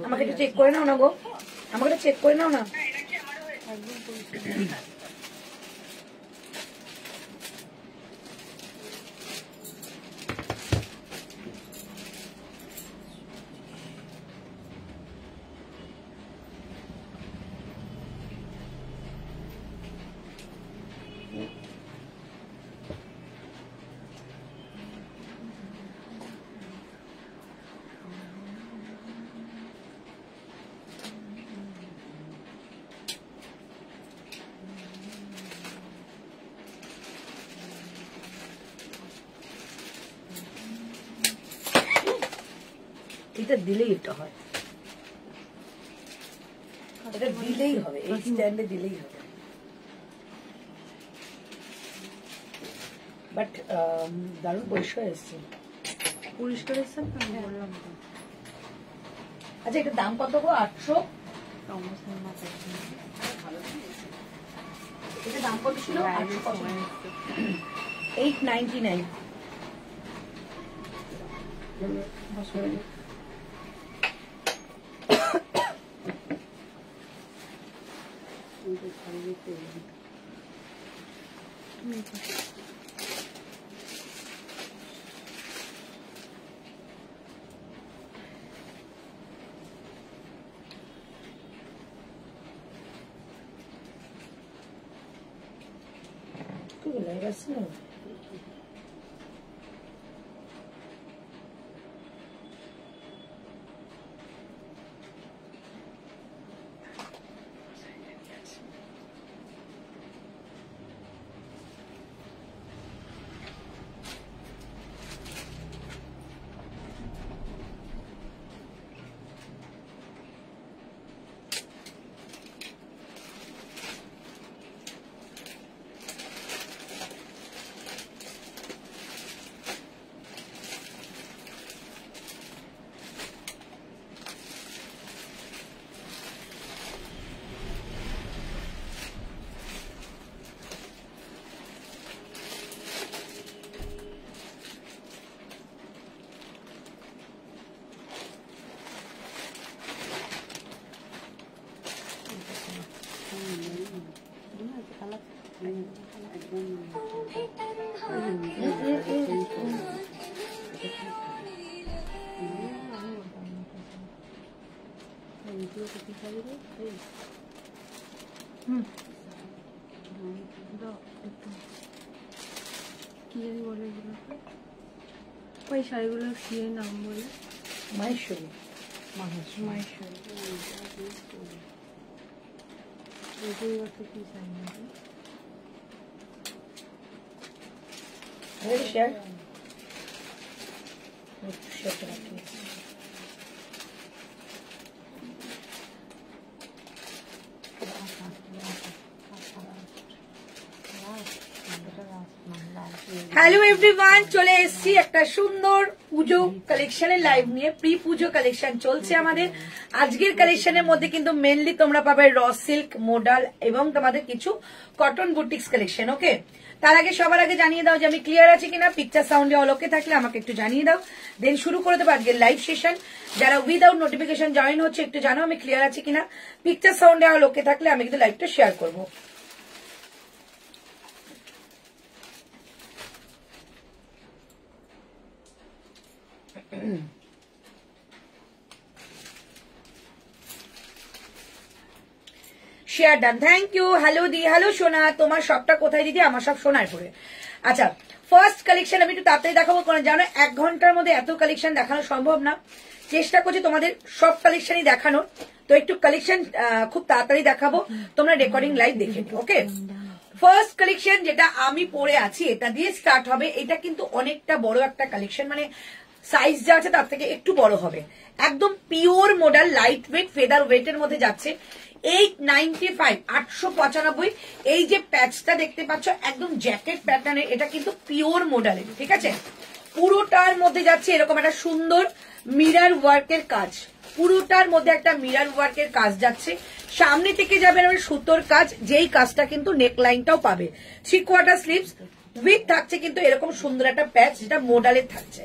আমাকে একটু চেক করে নাও না গো, আমাকে একটু চেক করে নাও না। এটা দিলেই এটা হয়, এটা দিলেই হবে, এই স্ট্যান্ডে দিলেই হবে। বাট দারুণ পরিষ্কার এসছে, পরিষ্কার এসছে। আচ্ছা এটার দাম কত গো? 800। এটা দাম কত ছিল? 899। লাগছে না ওই শাড়িগুলোর কি নাম বলে? মাহেশ্বরী। হ্যালো এভরিওয়ান, চলে এসেছি একটা সুন্দর পুজো কালেকশনের লাইভ নিয়ে। প্রি পুজো কালেকশন চলছে আমাদের। আজকের কালেকশনের মধ্যে কিন্তু মেনলি তোমরা পাবে র সিল্ক, মোডাল এবং তোমাদের কিছু কটন বুটিক্স কালেকশন। ওকে, তার আগে সবার আগে জানিয়ে দাও যে আমি ক্লিয়ার আছি কিনা। পিকচার সাউন্ডে অল ওকে থাকলে আমাকে একটু জানিয়ে দাও, দেন শুরু করে দেবো আজকের লাইভ সেশন। যারা উইদাউট নোটিফিকেশন জয়েন হচ্ছে একটু জানো আমি ক্লিয়ার আছি কিনা। পিকচার সাউন্ডে অল ওকে থাকলে আমি কিন্তু লাইভটা শেয়ার করবো। Share done, thank you. Hello দি, হ্যালো সোনা, তোমার সবটা কোথায় দিদি? আমার সব সোনার পরে। আচ্ছা, ফার্স্ট কালেকশন আমি একটু তাড়াতাড়ি দেখাবো, কারণ জানো 1 ঘন্টার মধ্যে এত কালেকশন দেখানো সম্ভব না। চেষ্টা করছি তোমাদের সব কালেকশনই দেখানোর, তো একটু কালেকশন খুব তাড়াতাড়ি দেখাবো, তোমরা রেকর্ডিং লাইভ দেখে নিও। ওকে, ফার্স্ট কালেকশন যেটা আমি পরে আছি এটা দিয়ে স্টার্ট হবে। এটা কিন্তু অনেকটা বড় একটা কালেকশন, মানে সাইজ যা আছে তার থেকে একটু বড় হবে। একদম pure model, light weight, feather ওয়েটের মধ্যে যাচ্ছে। 895, 895। এই যে প্যাচটা দেখতে পাচ্ছ একদম জ্যাকেট প্যাটার্নের, এটা কিন্তু পিওর মডেলের, ঠিক আছে। পুরোটার মধ্যে যাচ্ছে এরকম একটা সুন্দর মিরর ওয়ার্কের কাজ, পুরোটার মধ্যে একটা মিরর ওয়ার্কের কাজ যাচ্ছে। সামনে থেকে যাবে সুতোর কাজ, যেই কাজটা কিন্তু নেক লাইনটাও পাবে। 3/4 স্লিভস, উইথ থাকছে কিন্তু এরকম সুন্দর একটা প্যাচ, যেটা মোডালের থাকছে,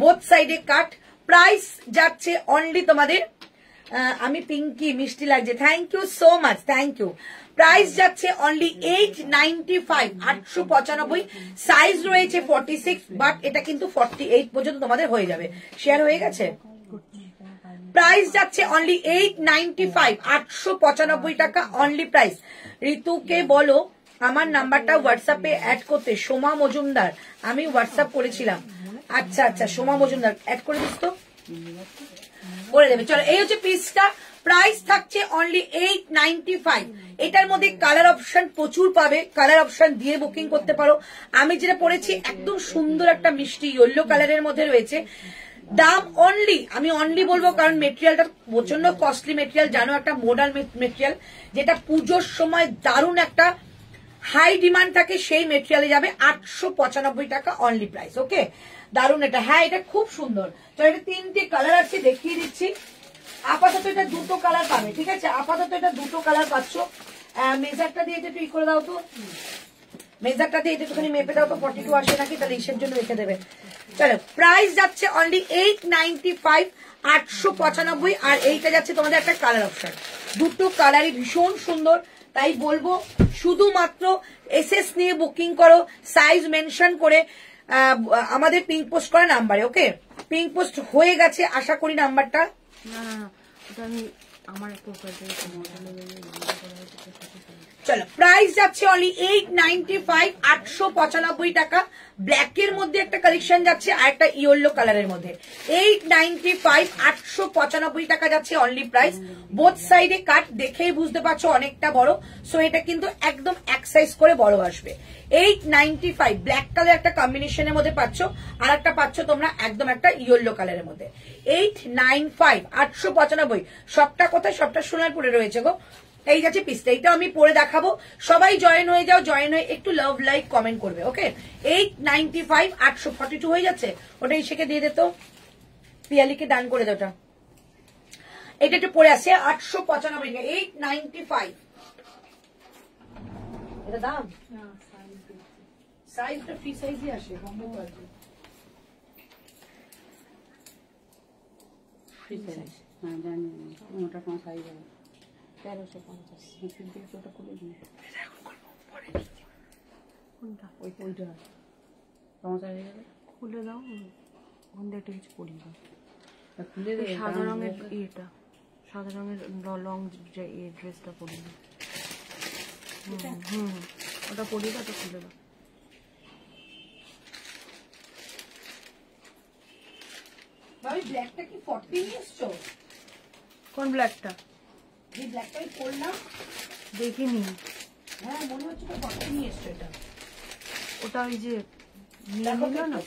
বোথ সাইডে কাট। প্রাইস যাচ্ছে অনলি তোমাদের, আমি পিঙ্কি মিষ্টি লাগছে, thank you so much, thank you. Price যাচ্ছে অনলি 895, 895। সাইজ রয়েছে 46, বাট এটা কিন্তু 48 পর্যন্ত তোমাদের হয়ে যাবে। শেয়ার হয়ে গেছে। প্রাইস যাচ্ছে অনলি 895, 895 টাকা অনলি প্রাইস। ঋতুকে বলো আমার নাম্বারটা হোয়াটসঅ্যাপে অ্যাড করতে, সোমা মজুমদার, আমি হোয়াটসঅ্যাপ করেছিলাম। আচ্ছা আচ্ছা, সোমা মজুমদার অ্যাড করে দিস তো, করে দেবে। চলো, এই হচ্ছে পিসটা। প্রাইস থাকছে অনলি 895। এটার মধ্যে কালার অপশন প্রচুর পাবে, কালার অপশন দিয়ে বুকিং করতে পারো। আমি যেটা পরেছি একদম সুন্দর একটা মিষ্টি ইয়েলো কালারের মধ্যে রয়েছে। দাম অনলি, আমি অনলি বলবো কারণ মেটেরিয়ালটা প্রচন্ড কস্টলি মেটেরিয়াল, জানো একটা মডার্ন মেটেরিয়াল, যেটা পুজোর সময় দারুণ একটা হাই ডিমান্ড থাকে, সেই মেটেরিয়ালে যাবে 895 টাকা অনলি প্রাইস। ওকে, দারুণ এটা। হ্যাঁ, এটা খুব সুন্দর। তো এটা 3টে কালার আছে, দেখিয়ে দিচ্ছি। আপাতত এটা 2টো কালার পাবে, ঠিক আছে, আপাতত এটা 2টো কালার পাচ্ছ। মেজারটা দিয়ে একটু ই করে দাও তো, মেজারটা দিয়ে একটুখানি মেপে দাও তো, 42 আসে নাকি, তাহলে ইসের জন্য রেখে দেবে। চলো, প্রাইস যাচ্ছে অনলি 895, 895। আর এইটা যাচ্ছে তোমাদের একটা কালার অপশন, 2টো কালারই ভীষণ সুন্দর। তাই বলবো শুধুমাত্র এসএস নিয়ে বুকিং করো, সাইজ মেনশন করে আমাদের পিঙ্ক পোস্ট করা নাম্বারে। ওকে, পিঙ্ক পোস্ট হয়ে গেছে আশা করি নাম্বারটা। চলো, প্রাইস যাচ্ছে অনলি 895, 895 টাকা। ব্ল্যাকের মধ্যে একটা কালেকশন যাচ্ছে আর একটা ইয়েলো কালারের মধ্যে। 895, 895 টাকা যাচ্ছে অনলি প্রাইস। বোথ সাইডে কাট, দেখেই বুঝতে পারছো অনেকটা বড়, সো এটা কিন্তু একদম এক সাইজ করে বড় আসবে। 895 ব্ল্যাক কালার একটা কম্বিনেশনের মধ্যে পাচ্ছ, আর একটা পাচ্ছ তোমরা একদম একটা ইয়েলো কালারের মধ্যে। 895, 895। সবটা কোথায়? সবটা সোনারপুরে রয়েছে গো। এই যাচ্ছে পিসটা, এইটা আমি পরে দেখাবো। সবাই জয়েন হয়ে যাও, জয়েন হয়ে একটু লাভ লাইক কমেন্ট করবে। ওকে, 895, 842 হয়ে যাচ্ছে। ওটা ইসেকে দিয়ে দিত, পিয়ালিকে দান করে দাও। এটা একটু পরে আসছে 895, 895 এটা দাম। সাইজটা ফ্রি সাইজই আসে, ফ্রি সাইজ। হ্যাঁ জানি, ওটা কোন সাইজ হবে? 1350। ওটা খুলে দিন, কোনটা? ওইটা সমস্যা হয়ে গেলে খুলে দাও, ওখান থেকে কিছু পরি না। খুলে দে। সাদা রঙের ইয়েটা, সাদা রঙের লং যে এই ড্রেসটা পরি না। ওটা পরি না, তো খুলে দাও। ভাবি ব্ল্যাকটা কি 40 নিয়ে এসছো? কোন ব্ল্যাকটা? এই ব্ল্যাকটাই পরলাম, দেখিনি। হ্যাঁ মনে হচ্ছে তো 40 নিয়ে এসছো। এটা ওটা ওই যে দেখো নিয়ে না,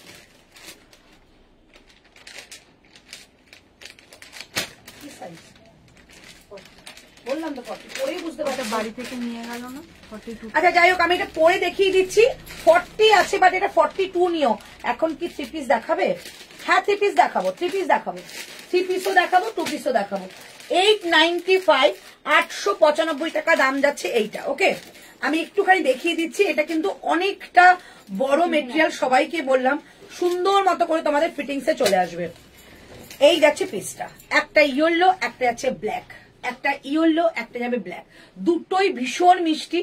কি সাইজ বললাম তো 40, পরেই বুঝতে পারছো। ওটা বাড়ি থেকে নিয়ে গেল না 42। আচ্ছা যাই হোক, আমি এটা পরে দেখিয়ে দিচ্ছি। 40 আছে, বাট এটা 42 নিও। এখন কি 3 পিস দেখাবে? হ্যাঁ 3 পিস দেখাবো, 3 পিস দেখাবো, 3 পিসও দেখাবো, 2 পিসও দেখাবো। 895, 895 টাকা দাম যাচ্ছে এইটা। ওকে, আমি একটুখানি দেখিয়ে দিচ্ছি। এটা কিন্তু অনেকটা বড় মেটেরিয়াল, সবাইকে বললাম সুন্দর মতো করে তোমাদের ফিটিংসে চলে আসবে। এই যাচ্ছে পিসটা, একটা ইয়েলো, একটা যাচ্ছে ব্ল্যাক, একটা ইয়েলো, একটা যাবে ব্ল্যাক, দুটোই ভীষণ মিষ্টি।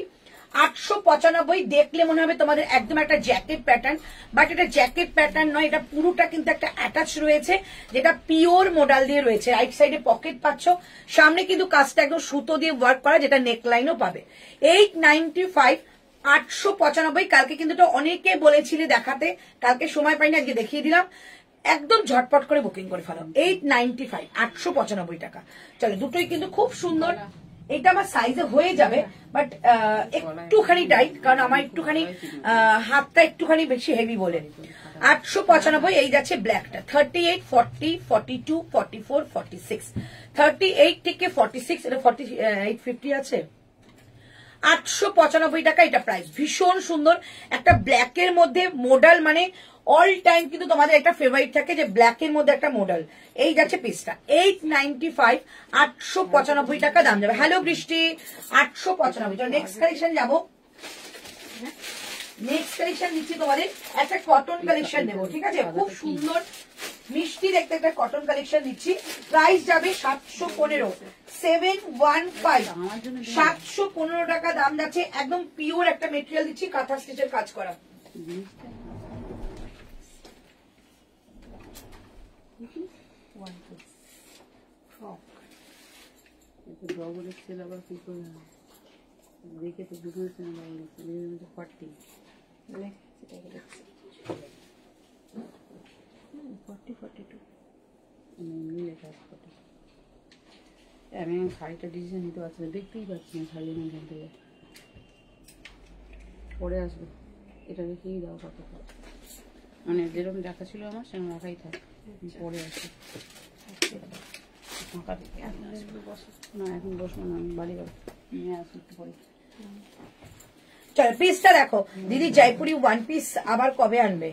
895 দেখলে মনে হবে তোমাদের একদম একটা জ্যাকেট প্যাটার্ন, বাট এটা জ্যাকেট প্যাটার্ন নয়, এটা পুরোটা কিন্তু একটা অ্যাটাচ রয়েছে, যেটা পিওর মডেল দিয়ে রয়েছে। রাইট সাইডে পকেট পাচ্ছ, সামনে কিন্তু কাজটা একদম সুতো দিয়ে ওয়ার্ক করা, যেটা নেকলাইনও পাবে। 895, 895। কালকে কিন্তু এটা অনেকে বলেছিলে দেখাতে, কালকে সময় পাইনি, আজকে দেখিয়ে দিলাম। একদম ঝটপট করে বুকিং করে ফেলো। 895, 895 টাকা। চলো, দুটোই কিন্তু খুব সুন্দর। এটা আমার সাইজে হয়ে যাবে, বাট একটুখানি টাইট, কারণ আমার একটুখানি হাতটা একটুখানি বেশি হেভি বলে। 895। এই যাচ্ছে ব্ল্যাকটা। 38, 40, 42, 44, 46। 38 থেকে 46, এটা 48, 50 আছে। 895 টাকা এটা প্রাইস। ভীষণ সুন্দর একটা ব্ল্যাকের মধ্যে মডেল, মানে অল টাইম কিন্তু তোমাদের একটা ফেভারিট থাকে যে ব্ল্যাকের মধ্যে একটা মডেল। এই যাচ্ছে পিসটা 895, 895 টাকা দাম যাবে। হ্যালো বৃষ্টি, 895। নেক্সট কালেকশন যাবো। নেক্সট কালেকশন নিচ্ছি তোমাদের একটা কটন কালেকশন দেবো, ঠিক আছে? খুব সুন্দর মিষ্টি দেখতে একটা কটন কালেকশন দিচ্ছি। প্রাইস যাবে 715, 715, 715 টাকা দাম যাচ্ছে। একদম পিওর একটা মেটেরিয়াল দিচ্ছি, কাঁথা স্টিচের কাজ করা। ডবল এক্সেল আবার কি করে হয়? দেখে তো বুঝতে পারছি না ডবল এক্সেল, 40 40 42 লেখা আছে 40। আমি শাড়িটা ডিজাইন নিতে পারছি না, দেখতেই পাচ্ছি না শাড়ির মধ্যে থেকে। পরে আসবে, এটা রেখেই দাও কত, মানে যেরকম দেখা ছিল আমার সেরকম রাখাই থাক, পরে আসবে। ফাঁকা থেকে না, এখন বসবো না, আমি বাড়ি যাবো, নিয়ে আসবো একটু পরে। চলো পিসটা দেখো দিদি, জয়পুরি ওয়ান পিস আবার কবে আনবে?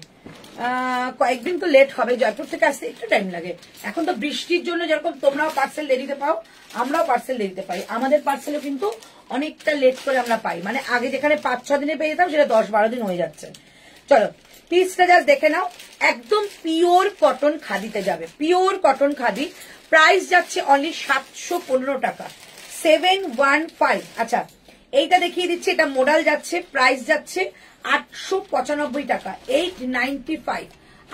কয়েকদিন তো লেট হবে, জয়পুর থেকে আসতে একটু টাইম লাগে। এখন তো বৃষ্টির জন্য যেরকম তোমরাও পার্সেল দেরিতে পাও, আমরাও পার্সেল দেরিতে পাই। আমাদের পার্সেলও কিন্তু অনেকটা লেট করে আমরা পাই, মানে আগে যেখানে 5-6 দিনে পেয়ে যেতাম সেটা 10-12 দিন হয়ে যাচ্ছে। চলো পিসটা জাস্ট দেখে নাও, একদম পিওর কটন খাদিতে যাবে, পিওর কটন খাদি। প্রাইস যাচ্ছে অনলি 715 টাকা, 715। আচ্ছা এইটা দেখিয়ে দিচ্ছি, এটা মোডাল যাচ্ছে, প্রাইস যাচ্ছে 895 টাকা, 895,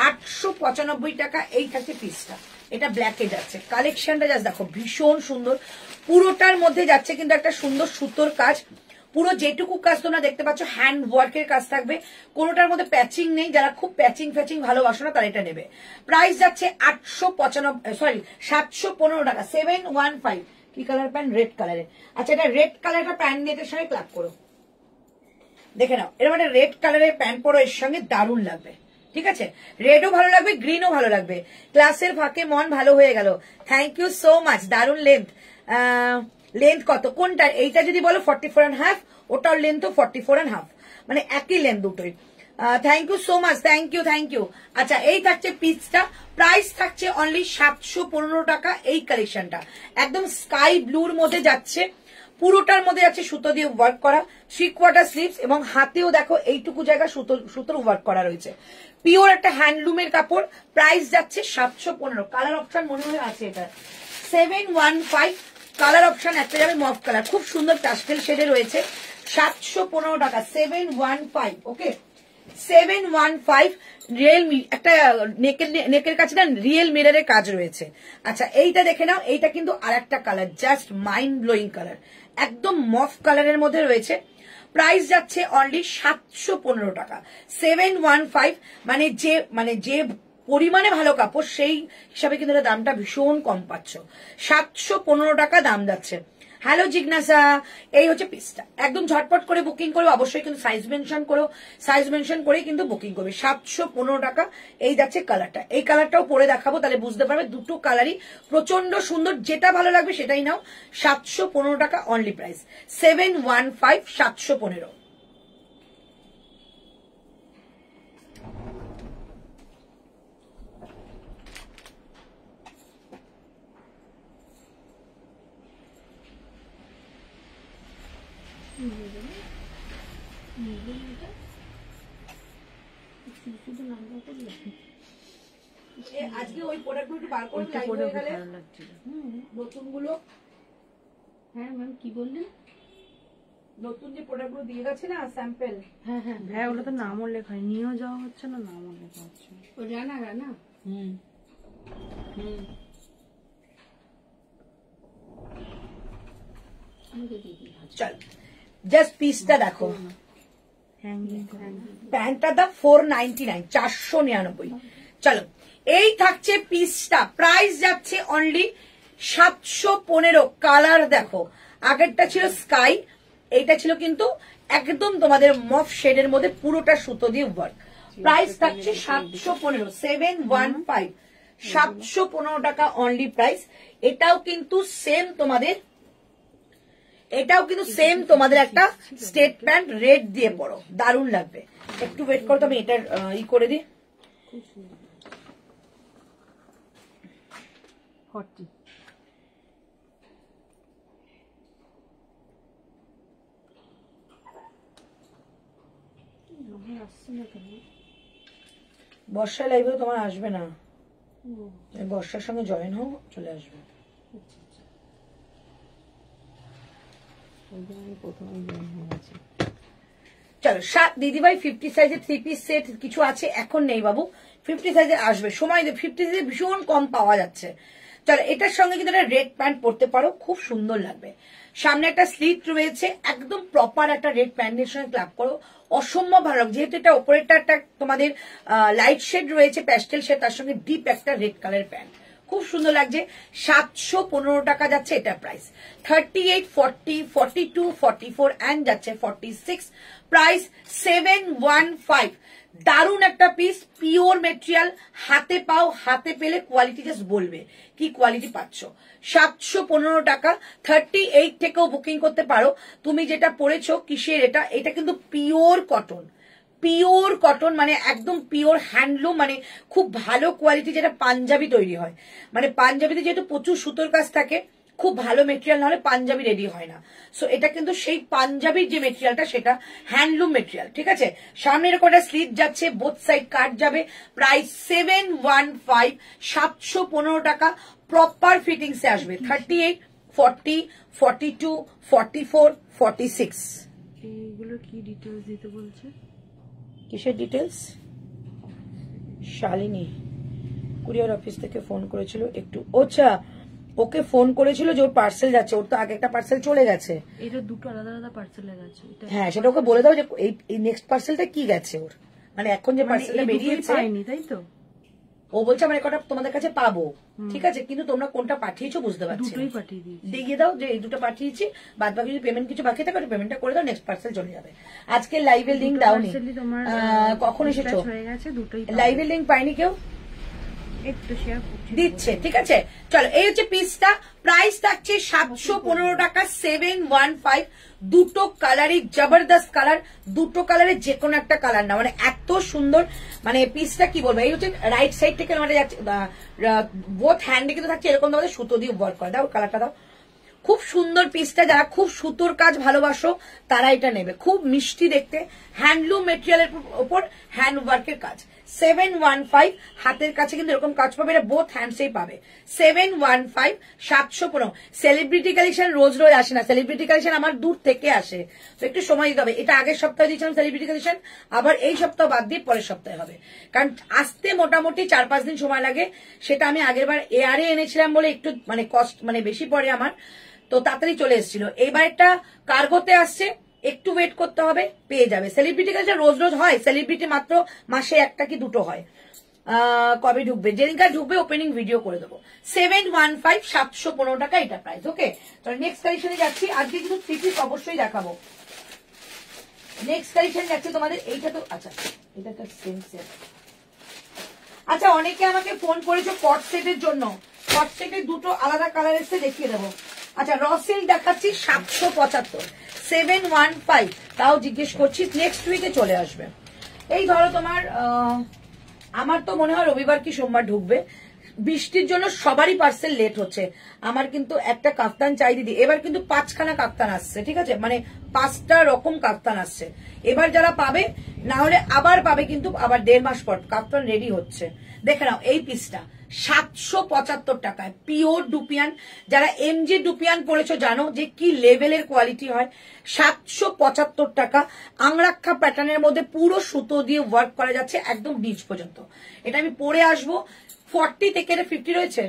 895 টাকা। এই থাকছে পিসটা, এটা ব্ল্যাকে যাচ্ছে। কালেকশনটা জাস্ট দেখো, ভীষণ সুন্দর, পুরোটার মধ্যে যাচ্ছে কিন্তু একটা সুন্দর সুতোর কাজ। পুরো যেটুকু কাজ তোমরা দেখতে পাচ্ছ হ্যান্ড ওয়ার্কের কাজ থাকবে, কোনোটার মধ্যে প্যাচিং নেই। যারা খুব প্যাচিং ফ্যাচিং ভালোবাসো না তারা এটা নেবে। প্রাইস যাচ্ছে 715 টাকা, 715। কি কালার প্যান্ট? রেড কালারের। আচ্ছা এটা রেড কালারটা প্যান্ট নিয়ে এর সঙ্গে ক্লাব করো, দেখে নাও। এরকম একটা রেড কালারের প্যান্ট পরো, এর সঙ্গে দারুণ লাগবে, ঠিক আছে? রেডও ভালো লাগবে, গ্রিনও ভালো লাগবে। ক্লাসের ফাঁকে মন ভালো হয়ে গেল, থ্যাংক ইউ সো মাচ। দারুণ লেন্থ, লেন্থ কত কোনটা? এইটা যদি বলো 44.5, ওটার লেন্থও 44.5, মানে একই লেন্থ দুটোই। Thank you so much, thank you thank you. আচ্ছা এই থাকছে পিসটা, প্রাইস থাকছে অনলি 715 টাকা। এই কালেকশনটা একদম স্কাই ব্লুর মধ্যে যাচ্ছে, পুরোটার মধ্যে যাচ্ছে সুতো দিয়ে ওয়ার্ক করা, 3/4 স্লিভস, এবং হাতেও দেখো এইটুকু জায়গা সুতোর ওয়ার্ক করা রয়েছে। পিওর একটা হ্যান্ডলুমের কাপড়। প্রাইস যাচ্ছে 715। কালার অপশন মনে হয় আছে, এটা 715। কালার অপশন একটা যাবে মফ কালার, খুব সুন্দর প্যাস্টেল শেডে রয়েছে। 715 টাকা, 715। ওকে 715। রিয়েল একটা নেকের কাছে না রিয়েল মিররের কাজ রয়েছে। আচ্ছা এইটা দেখে নাও, এইটা কিন্তু আরেকটা colour, just mind blowing colour, একদম মফ কালারের মধ্যে রয়েছে। প্রাইস যাচ্ছে অনলি 715 টাকা, 715। মানে যে পরিমাণে ভালো কাপড় সেই হিসাবে কিন্তু দামটা ভীষণ কম পাচ্ছ, 715 টাকা দাম যাচ্ছে। হ্যালো জিজ্ঞাসা, এই হচ্ছে পিসটা, একদম ঝটপট করে বুকিং করো, অবশ্যই কিন্তু সাইজ মেনশন করো, সাইজ মেনশন করে কিন্তু বুকিং করবে। 715 টাকা। এই যাচ্ছে কালারটা, এই কালারটাও পরে দেখাবো, তাহলে বুঝতে পারবে দুটো কালারই প্রচন্ড সুন্দর, যেটা ভালো লাগবে সেটাই নাও। 715 টাকা অনলি প্রাইস, 715, 715। আজকে ওই প্রোডাক্টগুলো একটু বার করে লাইভ হয়ে গেলে নতুন গুলো। হ্যাঁ ম্যাম কি বললেন? নতুন যে প্রোডাক্টগুলো দিয়ে গেছে না স্যাম্পল, হ্যাঁ হ্যাঁ হ্যাঁ, ওটা তো নামও লেখা হয়, নিয়েও যাওয়া হচ্ছে না, নামও লেখা হচ্ছে। ও রানা রানা। হুম হুম, আমাকে দিয়ে দিই। চল জাস্ট পিসটা দেখো, হ্যাঙ্গিং প্যান্টটার দাম 499, 499। চলো এই থাকছে পিসটা, প্রাইস যাচ্ছে অনলি 715। কালার দেখো, আগেরটা ছিল স্কাই, এইটা ছিল কিন্তু একদম তোমাদের মফ শেডের মধ্যে পুরোটা সুতো দিয়ে ওয়ার্ক। প্রাইস থাকছে 715, 715, 715 টাকা অনলি প্রাইস। এটাও কিন্তু সেম তোমাদের, এটাও কিন্তু সেম তোমাদের একটা স্টেট প্যান্ট রেড দিয়ে পরো, দারুণ লাগবে। একটু ওয়েট করো, তো আমি এটার ই করে দিই। 40। আসছে না কেন? বর্ষায় লাইভে তোমার আসবে না, বর্ষার সঙ্গে জয়েন হও, চলে আসবে। আচ্ছা আচ্ছা, ওই জন্য আমি প্রথমে জয়েন হয়ে গেছি। চলো দিদিভাই 50 সাইজের 3 পিস সেট কিছু আছে, এখন নেই বাবু, 50 সাইজে আসবে, সময় 50 সাইজে ভীষণ কম পাওয়া যাচ্ছে। চলো এটার সঙ্গে কিন্তু একটা রেড প্যান্ট পরতে পারো, খুব সুন্দর লাগবে। সামনে একটা স্লিট রয়েছে, একদম প্রপার একটা রেড প্যান্টের সঙ্গে ক্লাব করো, অসম্ভব ভালো লাগবে। যেহেতু এটা ওপরেরটা একটা তোমাদের লাইট শেড রয়েছে, প্যাস্টেল শেড, তার সঙ্গে ডিপ একটা রেড কালারের প্যান্ট, খুব সুন্দর লাগছে। 715 টাকা যাচ্ছে এটা প্রাইস। 38, 40, 42, 44 অ্যান্ড যাচ্ছে 46, প্রাইস 715। দারুণ একটা পিস, পিওর মেটেরিয়াল, হাতে পাও, হাতে পেলে কোয়ালিটি জাস্ট বলবে কি কোয়ালিটি পাচ্ছ। 715 টাকা। 38 থেকেও বুকিং করতে পারো। তুমি যেটা পরেছো কিসের এটা, এটা কিন্তু পিওর কটন, পিওর কটন মানে একদম পিওর হ্যান্ডলুম, মানে খুব ভালো কোয়ালিটি, যেটা পাঞ্জাবি তৈরি হয়। মানে পাঞ্জাবিতে যেহেতু প্রচুর সুতোর কাজ থাকে, খুব ভালো মেটেরিয়াল নাহলে পাঞ্জাবি রেডি হয় না। সো এটা কিন্তু সেই পাঞ্জাবির যে মেটেরিয়ালটা সেটা হ্যান্ডলুম মেটেরিয়াল, ঠিক আছে। সামনে এরকম একটা স্লিট যাচ্ছে, বোথ সাইড কাট যাবে, প্রাইস 715, 715 টাকা। প্রপার ফিটিংসে আসবে। 38, 40, 42, 44, 46। এইগুলো কি ডিটেলস দিতে বলছে? কিসের ডিটেলস? শালিনী কুরিয়ার অফিস থেকে ফোন করেছিল একটু, আচ্ছা ওকে ফোন করেছিল যে ওর পার্সেল যাচ্ছে, ওর তো আগে একটা পার্সেল চলে গেছে। এটা দুটো আলাদা আলাদা পার্সেলে গেছে। হ্যাঁ সেটা ওকে বলে দাও যে এই নেক্সট পার্সেলটা কি গেছে ওর, মানে এখন যে পার্সেলটা বেরিয়েছে পাইনি, তাই তো? ও বলছে আমার কটা তোমাদের কাছে পাবো, ঠিক আছে, কিন্তু তোমরা কোনটা পাঠিয়েছো বুঝতে পারছি না। দুটোই পাঠিয়ে দিয়েছি। দেখিয়ে দাও যে এই দুটো পাঠিয়েছি, বাদ বাকি যদি পেমেন্ট কিছু বাকি থাকে পেমেন্টটা করে দাও, নেক্সট পার্সেল চলে যাবে। আজকে লাইভের লিঙ্ক দাওনি, কখন এসেছো? হয়ে গেছে দুটোই। লাইভের লিঙ্ক পাইনি কেউ, একটু শেয়ার দিচ্ছে, ঠিক আছে। চলো এই হচ্ছে পিসটা, প্রাইস থাকছে 715 টাকা, 715। দুটো কালারই জবরদস্ত কালার, দুটো কালারের যে কোনো একটা কালার না, মানে এত সুন্দর, মানে পিসটা কি বলবো। এই হচ্ছে রাইট সাইড থেকে মানে যাচ্ছে, বোথ হ্যান্ডে কিন্তু থাকছে এরকম তোমাদের সুতো দিয়ে ওয়ার্ক করে, দাও কালারটা দাও। খুব সুন্দর পিসটা, যারা খুব সুতোর কাজ ভালোবাসো তারা এটা নেবে, খুব মিষ্টি দেখতে, হ্যান্ডলুম মেটেরিয়ালের উপর হ্যান্ড ওয়ার্কের কাজ। 715, হাতের কাছে কিন্তু এরকম কাজ পাবে, এটা বোথ হ্যান্ডসেই পাবে। 715, 715। সেলিব্রিটি কালেকশন রোজ রোজ আসে না, সেলিব্রিটি কালেকশন আমার দূর থেকে আসে, তো একটু সময় দিতে হবে। এটা আগের সপ্তাহে দিয়েছিলাম সেলিব্রিটি কালেকশন, আবার এই সপ্তাহ বাদ দিয়ে পরের সপ্তাহে হবে, কারণ আসতে মোটামুটি 4-5 দিন সময় লাগে। সেটা আমি আগের বার এয়ারে এনেছিলাম বলে একটু মানে কস্ট মানে বেশি পড়ে আমার, তো তাড়াতাড়ি চলে এসেছিল। এইবার একটা কার্গোতে আসছে, একটু ওয়েট করতে হবে, পেয়ে যাবে। সেলিব্রিটি কাছে রোজ রোজ হয়, সেলিব্রিটি মাত্র মাসে একটা কি দুটো হয়। কবে ঢুকবে, যেদিনকার ঢুকবে ওপেনিং ভিডিও করে দেবো। 715, 715 টাকা এটা প্রাইস। ওকে, তো নেক্সট কালেকশনে যাচ্ছি। আজকে কিন্তু 3 পিস অবশ্যই দেখাবো। নেক্সট কালেকশন যাচ্ছে তোমাদের, এইটা তো আচ্ছা, এটা একটা সেম সেট। আচ্ছা অনেকে আমাকে ফোন করেছো কট সেটের জন্য, কট সেটের দুটো আলাদা কালার এসে দেখিয়ে দেবো। আচ্ছা রসিল দেখাচ্ছি 775, 715, তাও জিজ্ঞেস করছি নেক্সট উইকে চলে আসবে। এই ধরো তোমার আমার তো মনে হয় রবিবার কি সোমবার ঢুকবে, বৃষ্টির জন্য সবারই পার্সেল লেট হচ্ছে। আমার কিন্তু একটা কাফতান চাই দিদি, এবার কিন্তু 5খানা কাফতান আসছে, ঠিক আছে, মানে 5টা রকম কাফতান আসছে। এবার যারা পাবে, না হলে আবার পাবে, কিন্তু আবার 1.5 মাস পর কাফতান রেডি হচ্ছে। দেখে নাও এই পিসটা 775 টাকায়, পিওর ডুপিয়ান। যারা এমজি ডুপিয়ান পড়েছো জানো যে কি লেভেলের কোয়ালিটি হয়। 775 টাকা, আংরাক্ষা প্যাটার্নের মধ্যে পুরো সুতো দিয়ে ওয়ার্ক করা যাচ্ছে একদম নিচ পর্যন্ত। এটা আমি পরে আসবো। 40 থেকে 50 রয়েছে,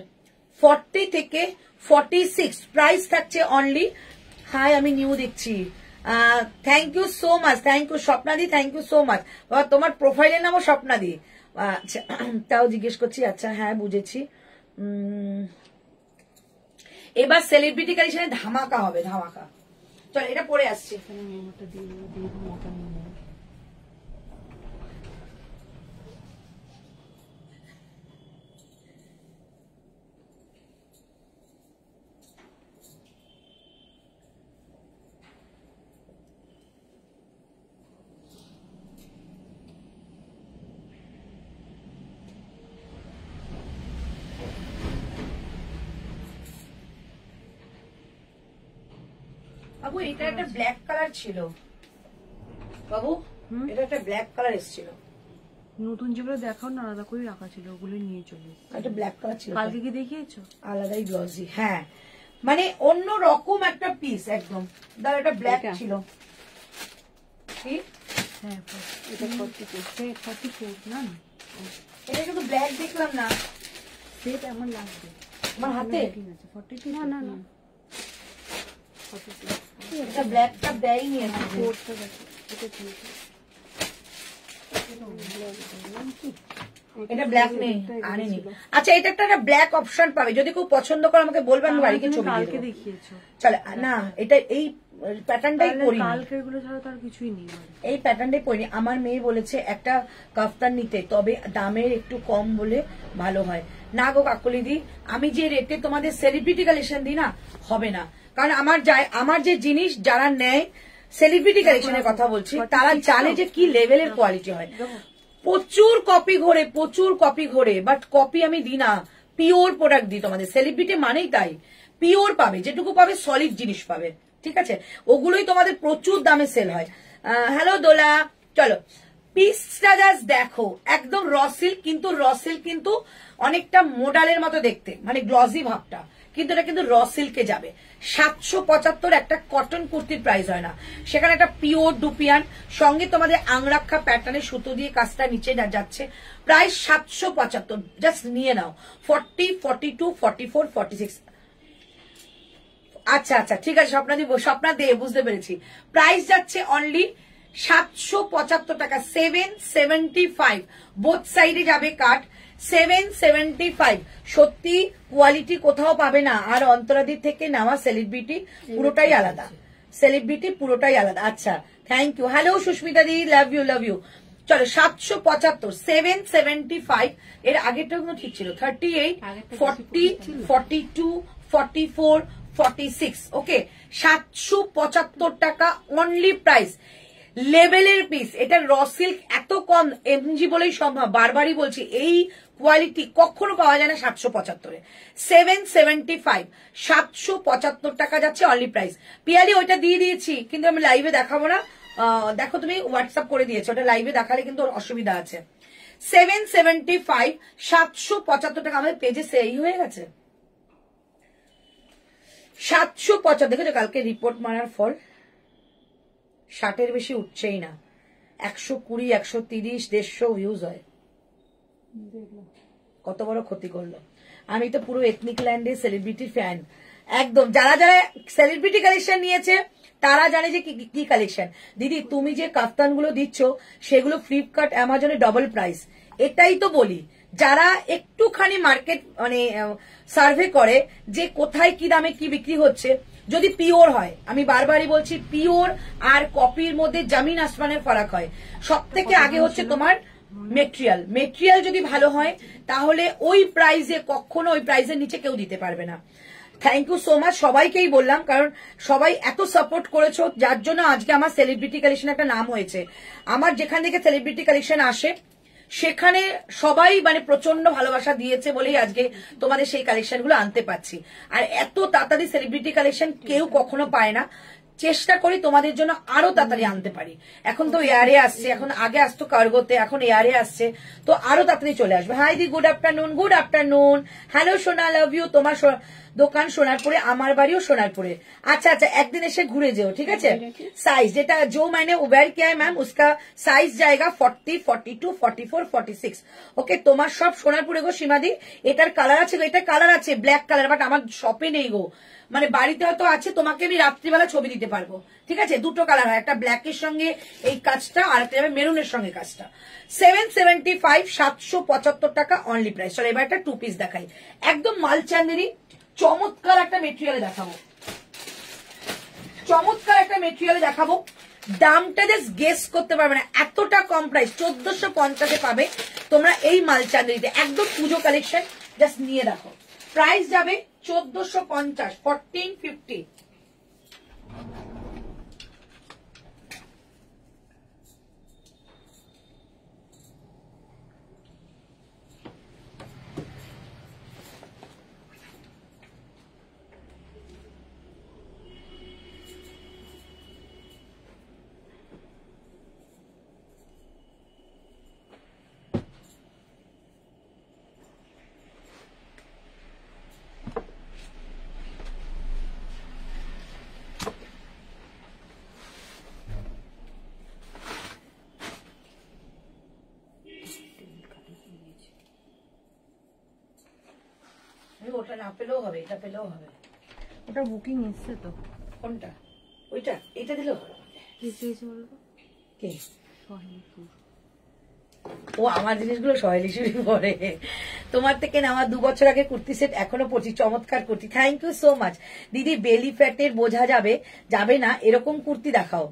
40 থেকে 46, প্রাইস থাকছে অনলি। হাই আমি নিউ দেখছি, thank you so much, thank you স্বপ্নাদি, থ্যাংক ইউ সো মাচ। তোমার প্রোফাইলের নামও স্বপ্নাদি, আচ্ছা তাও জিজ্ঞেস করছি। আচ্ছা হ্যাঁ বুঝেছি। এবার সেলিব্রিটি কালেকশনে ধামাকা হবে, ধামাকা। চল এটা পরে আসছি। বাবু এটা একটা ব্ল্যাক কালার ছিল বাবু, এটা একটা ব্ল্যাক কালার এসেছিল, নতুন যেগুলো দেখাও না আলাদা করে রাখা ছিল, ওগুলো নিয়ে চলে এসেছি। একটা ব্ল্যাক কালার ছিল, কালকে কি দেখিয়েছো? আলাদাই গ্লসি। হ্যাঁ মানে অন্য রকম একটা পিস একদম। দাঁড়া, একটা ব্ল্যাক ছিল কি? হ্যাঁ এটা 44 না এটা কিন্তু ব্ল্যাক দেখলাম না সেট আমার লাগবে আমার হাতে। ঠিক আছে 42 না না না এটা ব্ল্যাকটা দেয়নি এখন। কোটটা দেখো, এটা ঠিক এটা ব্ল্যাক নেই, আনেনি। আচ্ছা এটা একটা ব্ল্যাক অপশন পাবে, যদি খুব পছন্দ করে আমাকে বলবেন, আমি বাড়িতে ছবি দিয়ে কালকে দেবো। দেখিয়েছো। চলে না, এটা এই প্যাটার্নটাই পরি, কালকের গুলো ছাড়া তার কিছুই নেই মানে। এই প্যাটার্নটাই পরি। আমার মেয়ে বলেছে একটা কাফতান নিতে, তবে দামের একটু কম বলে ভালো হয়। না গো কাকলিদি, আমি যে রেটে তোমাদের সেলিব্রিটি কালেকশন দিই না, হবে না। কারণ আমার যে জিনিস যারা নেয়, সেলিব্রিটি কালেকশনের কথা বলছি, তারা জানে যে কি লেভেলের কোয়ালিটি হয়। প্রচুর কপি ঘোরে, বাট কপি আমি দিই না, পিওর প্রোডাক্ট দিই তোমাদের। সেলিব্রিটি মানেই তাই, পিওর পাবে, যেটুকু পাবে সলিড জিনিস পাবে, ঠিক আছে? ওগুলোই তোমাদের প্রচুর দামে সেল হয়। হ্যালো দোলা, চলো পিসটা জাস্ট দেখো, একদম রসিল কিন্তু অনেকটা মোডালের মতো দেখতে, মানে গ্লসি ভাবটা, কিন্তু এটা কিন্তু র সিল্কে যাবে। 775 একটা কটন কুর্তির প্রাইস হয় না, সেখানে একটা পিওর ডুপিয়ান সঙ্গে তোমাদের আংরাক্ষা প্যাটার্নের সুতো দিয়ে কাজটা নিচে যাচ্ছে, প্রাইস 775। জাস্ট নিয়ে নাও। 40, 42, 44, 46। আচ্ছা আচ্ছা ঠিক আছে, স্বপ্না দে, বুঝতে পেরেছি। প্রাইস যাচ্ছে অনলি 775 টাকা, 775। বোথ সাইডে যাবে কাট, 775। সত্যি কোয়ালিটি কোথাও পাবে না। আর অন্তরাদির থেকে নেওয়া সেলিব্রিটি পুরোটাই আলাদা। আচ্ছা থ্যাংক ইউ। হ্যালো সুস্মিতা দি, লাভ ইউ। চলো 775, 775। এর আগেরটা কিন্তু ঠিক ছিল, 38, 40, 42, 44, 46। ওকে, 775 টাকা অনলি প্রাইস। লেভেলের পিস, এটা র সিল্ক এত কম এমজি বলেই সম্ভব, বারবারই বলছি, এই কোয়ালিটি কখনো পাওয়া যায় না 775-এ। 775, 775 টাকা যাচ্ছে অনলি প্রাইস। পিয়ালি ওইটা দিয়ে দিয়েছি, কিন্তু আমি লাইভে দেখাবো না। দেখো তুমি হোয়াটসঅ্যাপ করে দিয়েছো, ওটা লাইভে দেখালে কিন্তু অসুবিধা আছে। 775, 775 টাকা। আমাদের পেজে সেই হয়ে গেছে 775। দেখো কালকে রিপোর্ট মারার ফল, 60-এর বেশি উঠছেই না। 120, 130, 150 ভিউজ হয়। কত বড় ক্ষতি করলো। আমি তো পুরো এথনিক ল্যান্ডে সেলিব্রিটি ফ্যান একদম। যারা সেলিব্রিটি কালেকশন নিয়েছে তারা জানে যে কি কালেকশন। দিদি তুমি যে কাফতানগুলো দিচ্ছ সেগুলো ফ্লিপকার্ট, অ্যামাজনে ডবল প্রাইস। এটাই তো বলি, যারা একটুখানি মার্কেট মানে সার্ভে করে যে কোথায় কি দামে কি বিক্রি হচ্ছে, যদি পিওর হয়, আমি বারবারই বলছি, পিওর আর কপির মধ্যে জমিন আসমানের ফারাক হয়। সব থেকে আগে হচ্ছে তোমার মেটেরিয়াল যদি ভালো হয়, তাহলে ওই প্রাইসে কখনো ওই প্রাইসের নিচে কেউ দিতে পারবে না। থ্যাংক ইউ সো মাচ, সবাইকেই বললাম, কারণ সবাই এত সাপোর্ট করেছো, যার জন্য আজকে আমার সেলিব্রিটি কালেকশন একটা নাম হয়েছে। আমার যেখান থেকে সেলিব্রিটি কালেকশন আসে সেখানে সবাই মানে প্রচন্ড ভালোবাসা দিয়েছে বলেই আজকে তোমাদের সেই কালেকশন গুলো আনতে পারছি। আর এত তাড়াতাড়ি সেলিব্রিটি কালেকশন কেউ কখনো পায় না। চেষ্টা করি তোমাদের জন্য আরো তাড়াতাড়ি আনতে পারি। এখন তো এয়ারে আসছে, এখন আগে আসতো কার্গোতে, এখন এয়ারে আসছে, তো আরো তাড়াতাড়ি চলে আসবে। হাই দি, গুড আফটারনুন। হ্যালো সোনা, লাভ ইউ। তোমার দোকান সোনারপুরে, আমার বাড়িও সোনারপুরে। আচ্ছা একদিন এসে ঘুরে যেও, ঠিক আছে? সাইজ যেটা जो मैंने वेयर किया है मैम, उसका साइज जाएगा 40, 42, 44, 46। ওকে, তোমার সব সোনারপুরে গো সীমাদি। এটার কালার আছে, এটা কালার আছে ব্ল্যাক কালার, বাট আমার শপে নেই গো, মানে বাড়িতে হয়তো আছে। তোমাকে আমি রাত্রিবেলা ছবি দিতে পারবো, ঠিক আছে? দুটো কালার হয়, একটা ব্ল্যাকের সঙ্গে এই কাজটা, আর একটা যাবে মেরুনের সঙ্গে কাজটা। 775, 775 টাকা অনলি প্রাইস। চলো এবার একটা 2 পিস দেখাই, একদম মালচান্দেরি চমৎকার একটা মেটেরিয়ালে দেখাবো। দামটা জাস্ট গেস করতে পারবে না, এতটা কম প্রাইস। 1450-এ পাবে তোমরা এই মালচান্দেরিতে, একদম পুজো কালেকশন। জাস্ট নিয়ে দেখো, প্রাইস যাবে 1450, 1450। ওটা না পেলেও হবে, এটা পেলেও হবে। ওটা বুকিং এসছে তো। কোনটা? ওইটা? এটা দিলেও হবে। কি চেয়েছে বলবো? কে? সহেলিপুর। ও আমার জিনিসগুলো সহেলিশুরি পরে। তোমার থেকে নেওয়া 2 বছর আগে কুর্তি সেট এখনো পড়ছি, চমৎকার kurti. Thank you so much দিদি। বেলি ফ্যাটের বোঝা যাবে না এরকম কুর্তি দেখাও।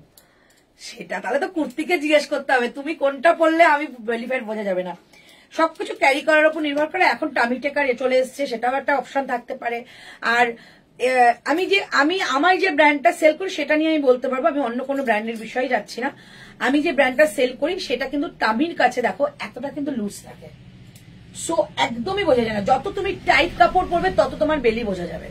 সেটা তাহলে তো কুর্তিকে জিজ্ঞেস করতে হবে, তুমি কোনটা পরলে আমি বেলি ফ্যাট বোঝা যাবে না। সবকিছু ক্যারি করার উপর নির্ভর করে। এখন টামি টেকার চলে এসছে, সেটাও একটা অপশন থাকতে পারে। আর আমি আমার যে ব্র্যান্ডটা সেল করি সেটা নিয়ে আমি বলতে পারবো, আমি অন্য কোনো ব্র্যান্ডের বিষয়ে যাচ্ছি না। আমি যে ব্র্যান্ডটা সেল করি সেটা কিন্তু টামির কাছে দেখো এতটা কিন্তু লুজ থাকে, সো একদমই বোঝা যায় না। যত তুমি টাইট কাপড় পরবে তত তোমার বেলি বোঝা যাবে।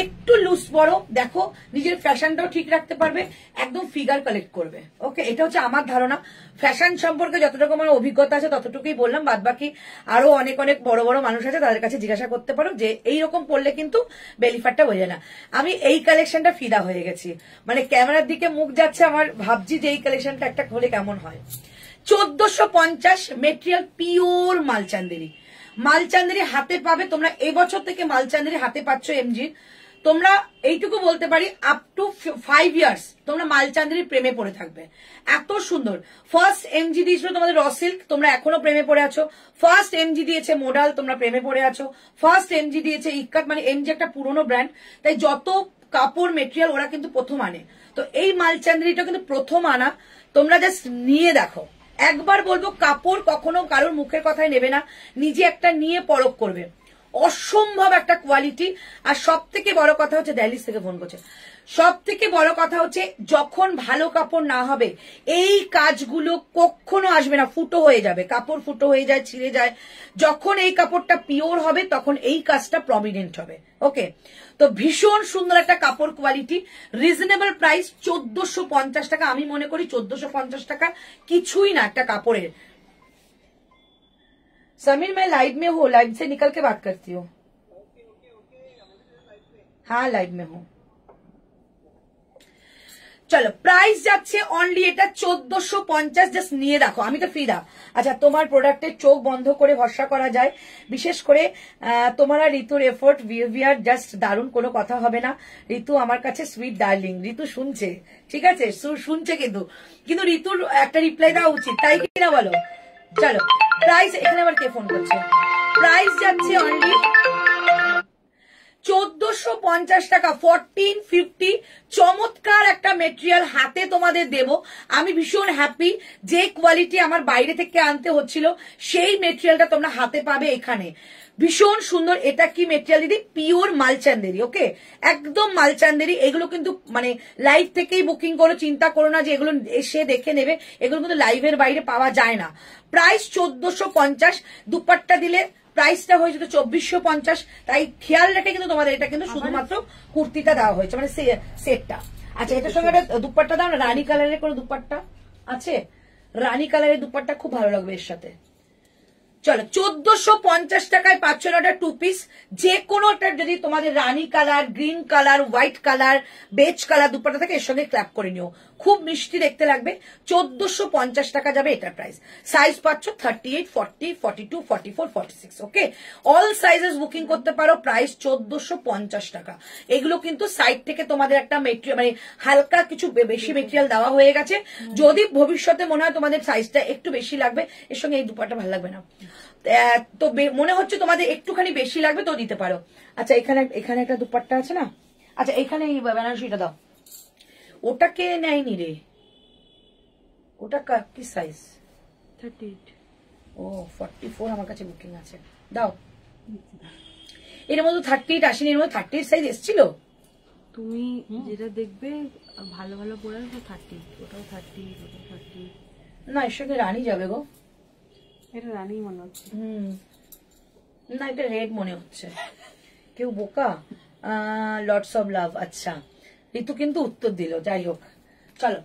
একটু লুজ পরো, দেখো নিজের ফ্যাশনটাও ঠিক রাখতে পারবে, একদম ফিগার কালেক্ট করবে। ওকে, এটা হচ্ছে আমার ধারণা। ফ্যাশন সম্পর্কে যতটুকু আমার অভিজ্ঞতা আছে ততটুকুই বললাম, বাদ বাকি আরো অনেক অনেক বড় বড় মানুষ আছে, তাদের কাছে জিজ্ঞাসা করতে পারো যে এইরকম পরলে কিন্তু বেলি ফ্যাটটা বোঝে না। আমি এই কালেকশনটা ফিদা হয়ে গেছি, মানে ক্যামেরার দিকে মুখ যাচ্ছে আমার, ভাবছি যে এই কালেকশনটা একটা হলে কেমন হয়। 1450 মেটেরিয়াল, পিওর মালচান্দেরি। মালচান্দেরি হাতে পাবে তোমরা, এবছর থেকে মালচান্দেরি হাতে পাচ্ছ এমজি। তোমরা এইটুকু বলতে পারি আপ টু 5 ইয়ার্স তোমরা মালচান্দেরির প্রেমে পড়ে থাকবে, এত সুন্দর। ফার্স্ট এমজি দিয়েছিল তোমাদের র সিল্ক, তোমরা এখনো প্রেমে পড়ে আছো। ফার্স্ট এমজি দিয়েছে মোডাল, তোমরা প্রেমে পড়ে আছো। ফার্স্ট এমজি দিয়েছে ইক্কাত, মানে এমজি একটা পুরনো ব্র্যান্ড, তাই যত কাপড় মেটেরিয়াল ওরা কিন্তু প্রথম আনে। তো এই মালচান্দেরিটা কিন্তু প্রথম আনা, তোমরা জাস্ট নিয়ে দেখো। একবার বলবো কাপড় কখনো কারোর মুখের কথাই নেবে না, নিজে একটা নিয়ে পরখ করবে। অসম্ভব একটা কোয়ালিটি। আর সব থেকে বড় কথা হচ্ছে, দিল্লি থেকে ফোন করছে, সব থেকে বড় কথা হচ্ছে যখন ভালো কাপড় না হবে এই কাজগুলো কখনো আসবে না, ফুটো হয়ে যাবে, কাপড় ফুটো হয়ে যায়, ছিঁড়ে যায়। যখন এই কাপড়টা পিওর হবে তখন এই কাজটা প্রমিনেন্ট হবে। ওকে, তো ভীষণ সুন্দর একটা কাপড় কোয়ালিটি, রিজনেবল প্রাইস 1450 টাকা। আমি মনে করি 1450 টাকা কিছুই না একটা কাপড়ের। समीर मैं लाइव में हूँ, लाइव से निकल के बात करती हूँ। हाँ लाइव में हूँ। চলো প্রাইস যাচ্ছে অনলি এটা 1450, জাস্ট নিয়ে দেখো। আমি তো ফিদা। আচ্ছা, তোমার প্রোডাক্টের চোখ বন্ধ করে ভরসা করা যায়, বিশেষ করে তোমার আর ঋতুর এফোর্ট বিহেভিয়ার জাস্ট দারুণ, কোনো কথা হবে না। ঋতু আমার কাছে সুইট ডার্লিং, ঋতু শুনছে, ঠিক আছে, শুনছে, কিন্তু ঋতুর একটা রিপ্লাই দেওয়া উচিত, তাই কিনা বলো। চলো প্রাইস, এখানে আবার কে ফোন করছে, প্রাইস যাচ্ছে অনলি 1450 টাকা, 1450। চমৎকার একটা মেটেরিয়াল হাতে তোমাদের দেব। আমি ভীষণ হ্যাপি, যে কোয়ালিটি আমার বাইরে থেকে আনতে হচ্ছিল সেই মেটেরিয়ালটা তোমরা হাতে পাবে এখানে। ভীষণ সুন্দর। এটা কি মেটেরিয়াল দিদি? পিওর মালচান্দেরি। ওকে, একদম মালচান্দেরি। এগুলো কিন্তু মানে লাইভ থেকেই বুকিং করো, চিন্তা করো না যে এগুলো এসে দেখে নেবে, এগুলো কিন্তু লাইভের বাইরে পাওয়া যায় না। প্রাইস 1450, দুপাট্টা দিলে প্রাইসটা হয়ে যেত 2450, তাই খেয়াল রেখে কিন্তু তোমাদের এটা কিন্তু শুধুমাত্র কুর্তিটা দেওয়া হয়েছে, মানে সেটটা। আচ্ছা, এটার সঙ্গে একটা দুপাট্টা দাও না, রানী কালারের কোনো দুপাট্টা আছে? রানী কালারের দুপাট্টা খুব ভালো লাগবে এর সাথে। চলো 1450 টাকায় পাচ্ছ না 2 পিস। যে কোনোটা যদি তোমাদের rani colour, green colour, white colour, beige colour dupatta থাকে এর সঙ্গে ক্ল্যাপ করে নিও, খুব মিষ্টি দেখতে লাগবে। 1450 টাকা যাবে এটার প্রাইস। সাইজ পাচ্ছ 38, 40, 42, 44, 46। ওকে, অল সাইজেস বুকিং করতে পারো। প্রাইস 1450 টাকা। এগুলো কিন্তু সাইড থেকে তোমাদের একটা মেটেরিয়াল, মানে হালকা কিছু বেশি মেটেরিয়াল দেওয়া হয়ে গেছে। যদি ভবিষ্যতে মনে হয় তোমাদের সাইজটা একটু বেশি লাগবে, এর সঙ্গে এই দুপাট্টা ভালো লাগবে না, তো মনে হচ্ছে তোমাদের একটুখানি বেশি লাগবে, তো দিতে পারো। আচ্ছা, এখানে একটা দুপাট্টা আছে না, আচ্ছা এখানে এই বেনারসিটা দাও। ওটাকে নেয়নি রে, ওটা কি সাইজ? 38। ও 44 আমার কাছে বুকিং আছে, দাও। এর মধ্যে 38 আসেনি, এর মধ্যে 38 সাইজ এসেছিল। তুমি যেটা দেখবে ভালো ভালো পরে 30, ওটাও 30, ওটাও 30। না, এর সঙ্গে রানী যাবে গো। এটা রানী মনে হচ্ছে। না, এটা রেড মনে হচ্ছে। কেউ বোকা। Lots of love. আচ্ছা, ঋতু কিন্তু উত্তর দিল, যাই হোক। চলো,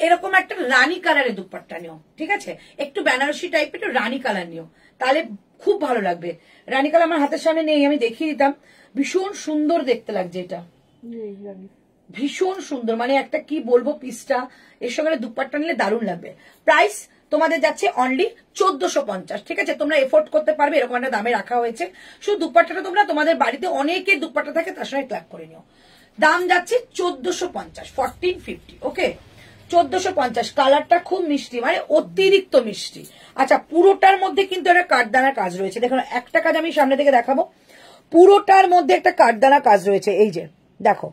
এরকম একটা রানী কালারের দুপাট্টা নিও, ঠিক আছে, একটু বেনারসি টাইপের একটু রানী কালার নিও, তাহলে খুব ভালো লাগবে। রানী কালার আমার হাতের সামনে নেই, আমি দেখিয়ে দিতাম। ভীষণ সুন্দর দেখতে লাগছে এটা, ভীষণ সুন্দর, মানে একটা কি বলবো পিসটা, এর সঙ্গে দুপাট্টা নিলে দারুণ লাগবে। প্রাইস তোমাদের যাচ্ছে অনলি 1450। ঠিক আছে, তোমরা এফোর্ড করতে পারবে, এরকম একটা দামে রাখা হয়েছে। শুধু দুপাট্টাটা তোমরা তোমাদের বাড়িতে অনেকের দুপাট্টা থাকে তার সঙ্গে ক্ল্যাপ করে নিও। দাম যাচ্ছে 1450, 1450। ওকে, 1450। কালারটা খুব মিষ্টি, মানে অতিরিক্ত মিষ্টি। আচ্ছা, পুরোটার মধ্যে কিন্তু একটা কাঠদানা কাজ রয়েছে। দেখো একটা কাজ আমি সামনে থেকে দেখাবো, পুরোটার মধ্যে একটা কাঠদানা কাজ রয়েছে। এই যে দেখো,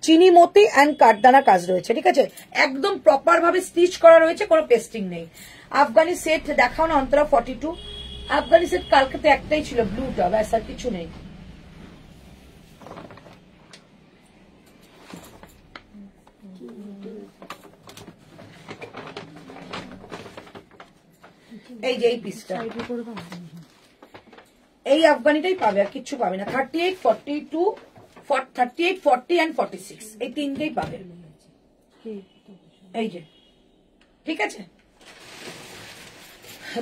চিনি মতি অ্যান্ড কাঠদানা কাজ রয়েছে। ঠিক আছে, একদম প্রপার ভাবে স্টিচ করা রয়েছে, কোনো পেস্টিং নেই। আফগানি সেট দেখাও না অন্তরা, 42। আফগানি সেট কালকে তো একটাই ছিল, ব্লুটা, ব্যাস আর কিছু নেই। এই যে এই পিসটা, এই আফগানিটাই পাবে, আর কিচ্ছু পাবে না। 38, 42, 38, 40 অ্যান্ড 46, এই তিনটেই পাবে। এই যে, ঠিক আছে।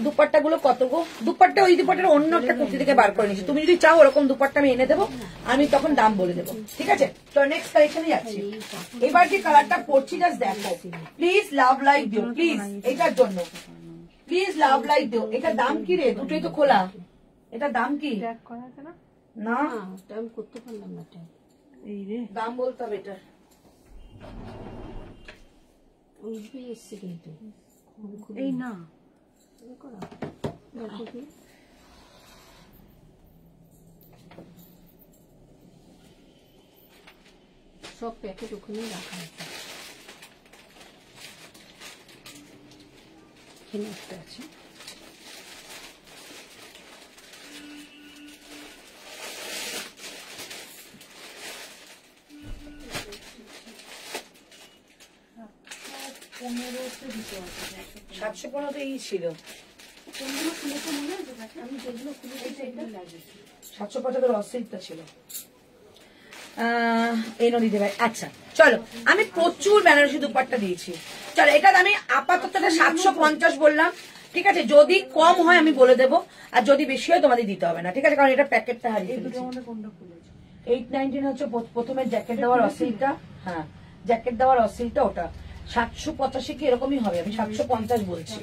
দুপাট্টা গুলো কত গো? দুপাট্টা ওই দুপাট্টার অন্য একটা কুর্তি থেকে বার করে নিচ্ছি। তুমি যদি চাও ওরকম দুপাট্টা আমি এনে দেবো, আমি তখন দাম বলে দেবো। ঠিক আছে, তো নেক্সট কালেকশনে যাচ্ছি। এবার যে কালারটা পড়ছি জাস্ট দেখো, প্লিজ লাভ লাইক দিও, প্লিজ এটার জন্য প্লিজ লাভ লাইক দিও। এটার দাম কি রে? দুটোই তো খোলা। এটার দাম কি? না টাইম করতে পারলাম না, টাইম এই রে দাম বলতে হবে এটা। উঠবে এসছে কিন্তু এই না করা দেখো কি সব প্যাকেট ওখানেই রাখা আছে। এখানে একটা আছে, সাতশো 715 তো এই ছিল, 775 অস্ট্রিকটা ছিল এই নদীতে ভাই। আচ্ছা চলো, আমি প্রচুর বেনারসি দুপাট্টা দিয়েছি। চলো, এটা আমি আপাতত 750 বললাম। ঠিক আছে, যদি কম হয় আমি বলে দেবো, আর যদি বেশি হয় তোমাদের দিতে হবে না। ঠিক আছে, কারণ এটা প্যাকেটটা হারিয়ে ফেলেছি। 819 হচ্ছে প্রথমে জ্যাকেট দেওয়ার অসিলটা। হ্যাঁ, জ্যাকেট দেওয়ার অসিলটা ওটা 785 কি এরকমই হবে, আমি 750 বলছি।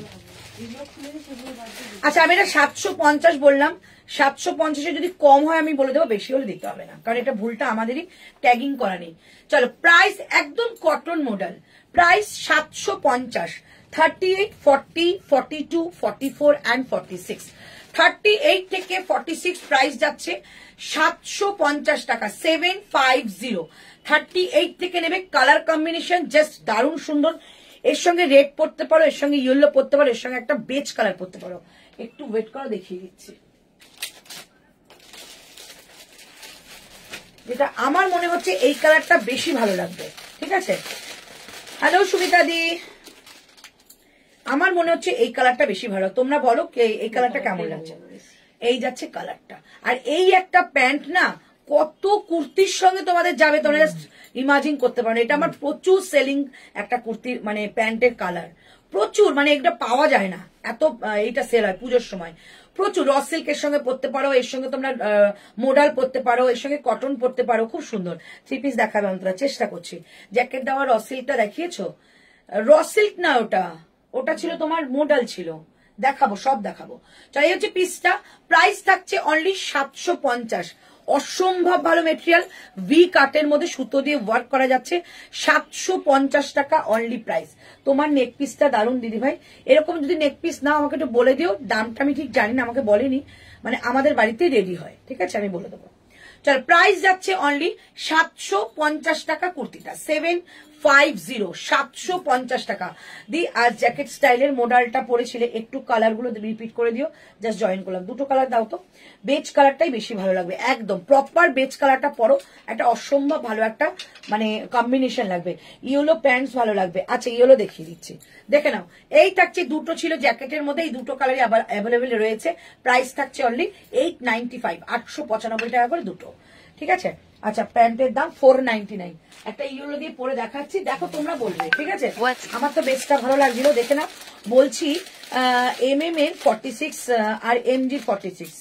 আচ্ছা, আমি এটা 750 বললাম। 750 যদি কম হয় আমি বলে দেবো, বেশি হলে দিতে হবে না, কারণ এটা ভুলটা আমাদেরই, ট্যাগিং করা নেই। চলো, প্রাইস একদম কটন মডেল, প্রাইস 750। 38, 40, 42, 44 and 46। 38 থেকে 46 প্রাইস যাচ্ছে 750 টাকা, 750। 38 থেকে নেবে। কালার কম্বিনেশন জাস্ট দারুণ সুন্দর। এর সঙ্গে রেড পরতে পারো, এর সঙ্গে ইয়েলো পরতে পারো, এর সঙ্গে একটা বেজ কালার পরতে পারো। একটু ওয়েট করো, দেখিয়ে দিচ্ছি। যেটা আমার মনে হচ্ছে এই কালারটা বেশি ভালো লাগবে। ঠিক আছে, হ্যালো সুমিতা দি, আমার মনে হচ্ছে এই কালারটা বেশি ভালো। তোমরা বলো এই কালারটা কেমন লাগছে? এই যাচ্ছে কালারটা। আর এই একটা প্যান্ট না কত কুর্তির সঙ্গে তোমাদের যাবে, তোমরা জাস্ট ইমাজিন করতে পারো। এটা আমার প্রচুর সেলিং একটা কুর্তির, মানে প্যান্টের কালার প্রচুর, মানে এটা পাওয়া যায় না, এত এইটা সেল হয় পুজোর সময় প্রচুর। র সিল্কের সঙ্গে পরতে পারো, এর সঙ্গে তোমরা মোডাল পরতে পারো, এর সঙ্গে কটন পরতে পারো, খুব সুন্দর। 3 পিস দেখাবে অন্তরা, চেষ্টা করছি। জ্যাকেট দেওয়া র সিল্কটা দেখিয়েছো? র সিল্ক না, ওটা ছিল তোমার মোডাল ছিল, দেখাবো, সব দেখাবো। চল, এই হচ্ছে পিসটা। প্রাইস থাকছে অনলি 750। অসম্ভব ভালো মেটেরিয়াল, ভি কাটের মধ্যে সুতো দিয়ে ওয়ার্ক করা যাচ্ছে। 750 টাকা অনলি প্রাইস। তোমার নেক পিসটা দারুণ দিদি ভাই। এরকম যদি নেক পিস না আমাকে একটু বলে দিও, দামটা আমি ঠিক জানি না, আমাকে বলেনি, মানে আমাদের বাড়িতেই রেডি হয়। ঠিক আছে, আমি বলে দেবো। চল, প্রাইস যাচ্ছে অনলি 750 টাকা কুর্তিটা, 750, 750 টাকা দি। আর জ্যাকেট স্টাইলের মডেলটা পরেছিলে, একটু কালার গুলো রিপিট করে দিও, জাস্ট জয়েন করলাম। দুটো কালার দাও তো, বেজ কালারটাই বেশি ভালো লাগবে, একদম প্রপার বেজ কালারটা পরো, একটা অসম্ভব ভালো একটা মানে কম্বিনেশন লাগবে। ইয়েলো প্যান্টস ভালো লাগবে। আচ্ছা, ইয়েলো দেখিয়ে দিচ্ছি, দেখে নাও। এই থাকছে, দুটো ছিল জ্যাকেটের মধ্যে, এই দুটো কালারই আবার অ্যাভেলেবেল রয়েছে। প্রাইস থাকছে অনলি 895, 895 টাকা করে দুটো। ঠিক আছে, আচ্ছা, প্যান্টের দাম 499। একটা ইয়েলো দিয়ে পরে দেখাচ্ছি, দেখো তোমরা বলবে। ঠিক আছে, আমার তো বেস্টটা ভালো লাগছিল, দেখে না। বলছি MM এর 46 আর MG 46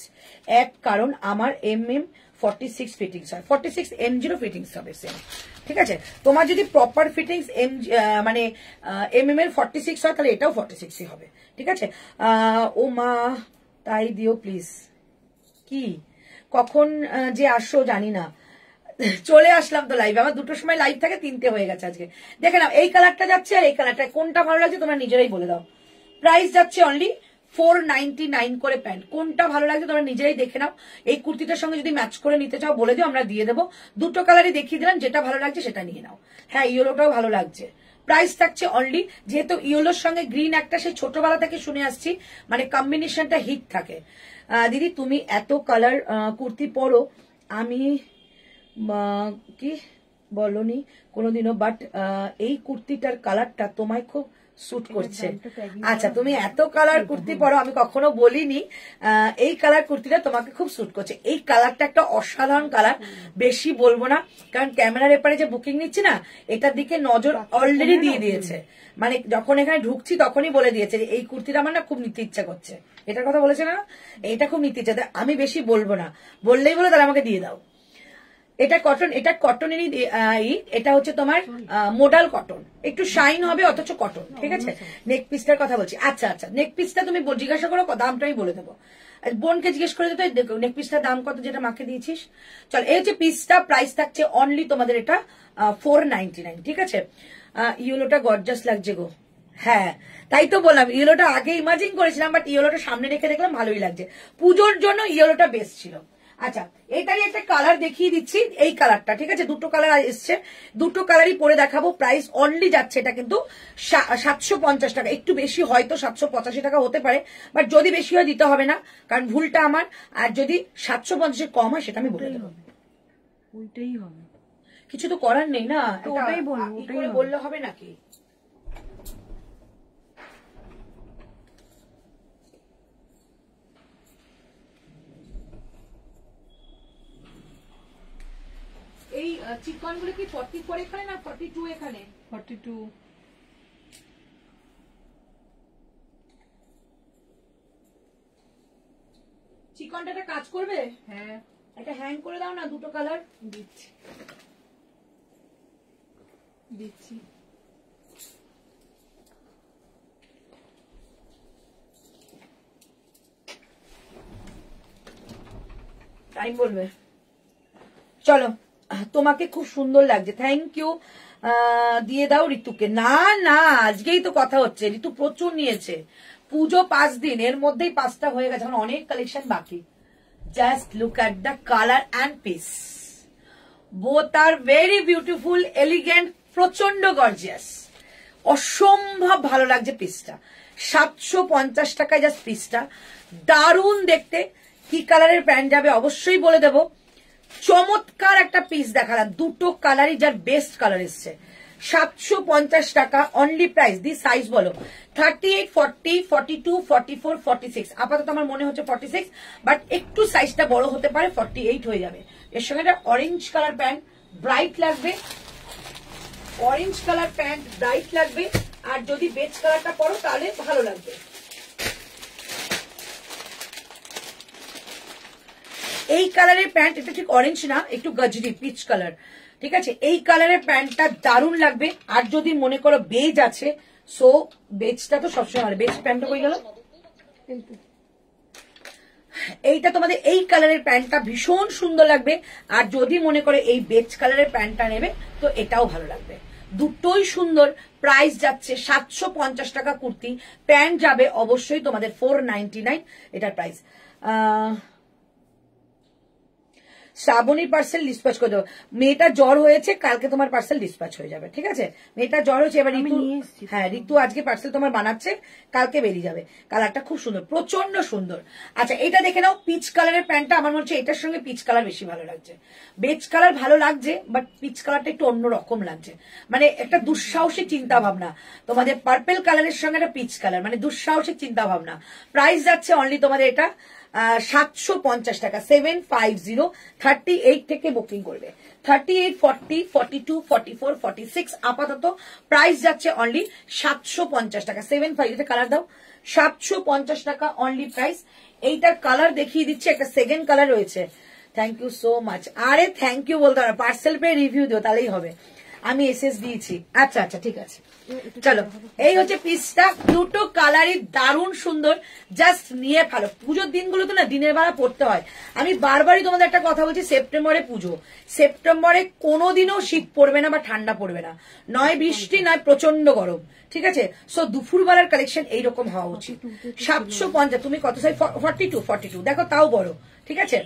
এক, কারণ আমার MM 46 ফিটিংস হয়, 46 MG ফিটিংস হবে সেম। ঠিক আছে। তোমার যদি প্রপার ফিটিংস মানে MM এর 46 হয় তাহলে এটাও 46ই হবে, ঠিক আছে। ও মা তাই দিও প্লিজ। কি কখন যে আসো জানি না, চলে আসলাম তো লাইভ, আমার 2টোর সময় লাইভ থাকে, 3টে হয়ে গেছে আজকে। দেখে নাও এই কালারটা যাচ্ছে আর এই কালারটা, কোনটা ভালো লাগছে তোমরা নিজেরাই বলে দাও। প্রাইস যাচ্ছে অনলি 499 করে প্যান্ট, কোনটা ভালো লাগছে তোমরা নিজেরাই দেখে নাও। এই কুর্তিটার সঙ্গে যদি ম্যাচ করে নিতে চাও বলে দিও, আমরা দিয়ে দেবো। 2টো কালারই দেখিয়ে দিলাম, যেটা ভালো লাগছে সেটা নিয়ে নাও। হ্যাঁ ইয়েলোটাও ভালো লাগছে। প্রাইস থাকছে অনলি, যেহেতু ইয়েলোর সঙ্গে গ্রিন একটা সেই ছোটবেলা থেকে শুনে আসছি, মানে কম্বিনেশনটা হিট থাকে। দিদি তুমি এত কালার কুর্তি পরো, আমি কি বলনি কোনোদিনও, বাট এই কুর্তিটার কালারটা তোমায় খুব স্যুট করছে। আচ্ছা তুমি এত কালার কুর্তি পরো, আমি কখনো বলিনি। এই কালার কুর্তিটা তোমাকে খুব স্যুট করছে। এই কালারটা একটা অসাধারণ কালার, বেশি বলবো না কারণ ক্যামেরার এপারে যে বুকিং নিচ্ছি না, এটার দিকে নজর অলরেডি দিয়ে দিয়েছে। মানে যখন এখানে ঢুকছি তখনই বলে দিয়েছে এই কুর্তিটা আমার না খুব নিতে ইচ্ছা করছে, এটার কথা বলেছে না, এটা খুব নিতে ইচ্ছা। আমি বেশি বলবো না, বললেই বলে তাহলে আমাকে দিয়ে দাও। এটা কটন, এটা কটনেরই, এটা হচ্ছে তোমার মোডাল কটন, একটু শাইন হবে অথচ কটন, ঠিক আছে। নেক পিসটার কথা বলছি। আচ্ছা আচ্ছা নেক পিসটা তুমি জিজ্ঞাসা করো, দামটাই বলে দেবো। বোনকে জিজ্ঞেস করে দিতে, নেক পিসটার দাম কত যেটা মাকে দিয়েছিস। চল এই হচ্ছে পিসটা, প্রাইস থাকছে অনলি তোমাদের এটা 499, ঠিক আছে। ইয়েলোটা গর্জাস লাগছে গো। হ্যাঁ তাই তো বললাম, ইয়েলোটা আগে ইমাজিন করেছিলাম, বাট ইয়েলোটা সামনে রেখে দেখলাম ভালোই লাগছে। পুজোর জন্য ইয়েলোটা বেস্ট ছিল। আচ্ছা এটারই একটা কালার দেখিয়ে দিচ্ছি, এই কালারটা, ঠিক আছে। 2টো কালার এসছে, 2টো কালারই পরে দেখাবো। প্রাইস অনলি যাচ্ছে এটা কিন্তু 750 টাকা, একটু বেশি হয়তো 785 টাকা হতে পারে, বাট যদি বেশি হয় দিতে হবে না, কারণ ভুলটা আমার। আর যদি 750 কম হয় সেটা আমি বলে দেবো, ওইটাই হবে, কিছু তো করার নেই না, ওটাই বলবো, ওটাই বললে হবে নাকি। এই চিকন গুলো কি 44 এখানে না 42 এখানে? 42। চিকনটা একটা কাজ করবে, হ্যাঁ একটা হ্যাং করে দাও না, 2টো কালার দিচ্ছি দিচ্ছি। টাইম বলবে। চলো তোমাকে খুব সুন্দর লাগছে, থ্যাংক ইউ। দিয়ে দাও ঋতুকে। না না আজকেই তো কথা হচ্ছে, ঋতু প্রচুর নিয়েছে, পুজো 5 দিন, এর মধ্যেই 5টা হয়ে গেছে, এখন অনেক কালেকশন বাকি। Just look at the colour and piece, both are very beautiful, elegant, প্রচন্ড গর্জিয়াস, অসম্ভব ভালো লাগছে পিসটা। 750 টাকায় জাস্ট পিসটা, দারুণ দেখতে। কি কালারের প্যান্ট যাবে অবশ্যই বলে দেবো। চমৎকার একটা পিস দেখালাম, 2টো কালারই যার বেস্ট কালার এসছে। 750 টাকা অনলি প্রাইস। দি সাইজ বলো 38, 40, 42, 44, 46। আপাতত আমার মনে হচ্ছে 46, বাট একটু সাইজটা বড় হতে পারে, 48 হয়ে যাবে। এর সঙ্গে একটা অরেঞ্জ কালার প্যান্ট, ব্রাইট লাগবে, অরেঞ্জ কালার প্যান্ট ব্রাইট লাগবে, আর যদি বেজ কালারটা পরো তাহলে ভালো লাগবে। এই কালারের প্যান্ট, এটা ঠিক অরেঞ্জ না, একটু গজরি পিচ কালার, ঠিক আছে। এই কালারের প্যান্টটা দারুণ লাগবে। আর যদি মনে করো বেজ আছে, সো বেজটা তো সবসময় ভালো। বেজ প্যান্টটা কই গেল, এইটা তোমাদের এই কালারের প্যান্টটা ভীষণ সুন্দর লাগবে। আর যদি মনে করে এই বেজ কালারের প্যান্টটা নেবে তো এটাও ভালো লাগবে, দুটোই সুন্দর। প্রাইস যাচ্ছে 750 টাকা কুর্তি, প্যান্ট যাবে অবশ্যই তোমাদের 499 এটার প্রাইস। শ্রাবণীর পার্সেল ডিসপ্যাচ করে দেবো। মেয়েটা জ্বর হয়েছে, কালকে তোমার পার্সেল ডিসপ্যাচ হয়ে যাবে, ঠিক আছে। মেয়েটা জ্বর হয়েছে, এবার ঋতু, হ্যাঁ ঋতু আজকে পার্সেল তোমার বানাচ্ছে, কালকে বেরিয়ে যাবে। কালারটা খুব সুন্দর, প্রচন্ড সুন্দর। আচ্ছা এটা দেখে নাও, পিচ কালারের প্যান্টটা আমার মনে হচ্ছে এটার সঙ্গে পিচ কালার বেশি ভালো লাগছে। বেজ কালার ভালো লাগছে, বাট পিচ কালারটা একটু অন্যরকম লাগছে, মানে একটা দুঃসাহসিক চিন্তা ভাবনা। তোমাদের পার্পেল কালারের সঙ্গে একটা পিচ কালার, মানে দুঃসাহসিক চিন্তা ভাবনা। প্রাইস যাচ্ছে অনলি তোমাদের এটা 750 টাকা, 750। 38 থেকে বুকিং করবে, 38, 40, 42, 44, 46 আপাতত প্রাইস যাচ্ছে অনলি 750 টাকা। 75 কালার দাও, 750 টাকা অনলি প্রাইস। এইটার কালার দেখিয়ে দিচ্ছে, একটা সেকেন্ড কালার রয়েছে, থ্যাংক ইউ সো মাচ। আরে থ্যাংক ইউ বলতে হবে, পার্সেল পেয়ে রিভিউ দিও তাহলেই হবে। আমি এসএস দিয়েছি। আচ্ছা আচ্ছা ঠিক আছে, চলো এই হচ্ছে পিসটা, দুটো কালারই দারুণ সুন্দর, জাস্ট নিয়ে ভালো। পুজোর দিনগুলো তো না দিনের বেলা পড়তে হয়। আমি বারবারই তোমাদের একটা কথা বলছি, সেপ্টেম্বরে পুজো, সেপ্টেম্বরে কোনোদিনও শীত পড়বে না বা ঠান্ডা পড়বে না, নয় বৃষ্টি নয় প্রচন্ড গরম, ঠিক আছে? সো দুপুরবেলার কালেকশন এইরকম হওয়া উচিত। 750, তুমি কত সাইজ? 42 দেখো তাও বড়, ঠিক আছে?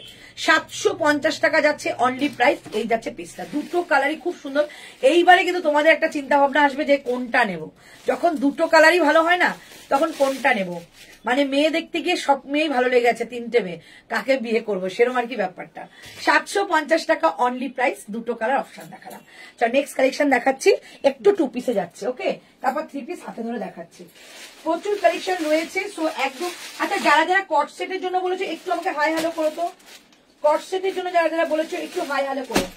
750 টাকা যাচ্ছে অনলি প্রাইস। এই যাচ্ছে পিসটা, দুটো কালারই খুব সুন্দর। এইবারে কিন্তু তোমাদের একটা চিন্তা ভাবনা আসবে যে কোনটা নেব। যখন দুটো কালারই ভালো হয় না তখন কোনটা নেব, মানে মেয়ে দেখতে গিয়ে সব মেয়েই ভালো লেগে গেছে, 3টে মেয়ে, কাকে বিয়ে করবো সেরকম আর কি ব্যাপারটা। 750 টাকা অনলি প্রাইস, দুটো কালার অপশন দেখালাম। চল নেক্সট কালেকশন দেখাচ্ছি, একটু 2 পিসে যাচ্ছে, ওকে? তারপর 3 পিস হাতে ধরে দেখাচ্ছি। প্রচুর কালেকশন রয়েছে, সো একদম। আচ্ছা যারা যারা কট সেটের জন্য বলেছো একটু আমাকে হাই হ্যালো করো তো। কট সেটের জন্য যারা যারা বলেছো একটু হাই হ্যালো করো।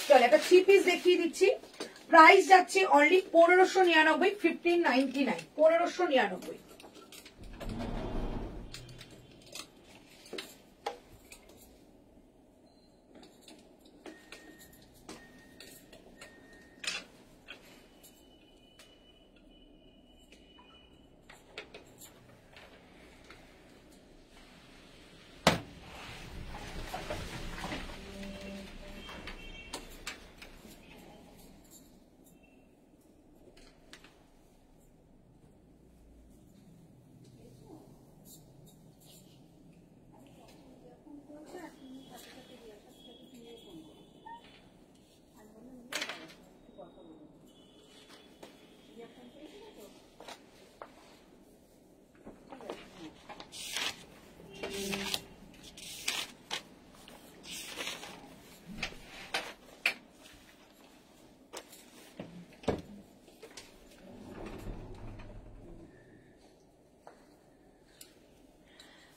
চল একটা 3 পিস দেখিয়ে দিচ্ছি। প্রাইস যাচ্ছে অনলি 1599, 1599, 1599।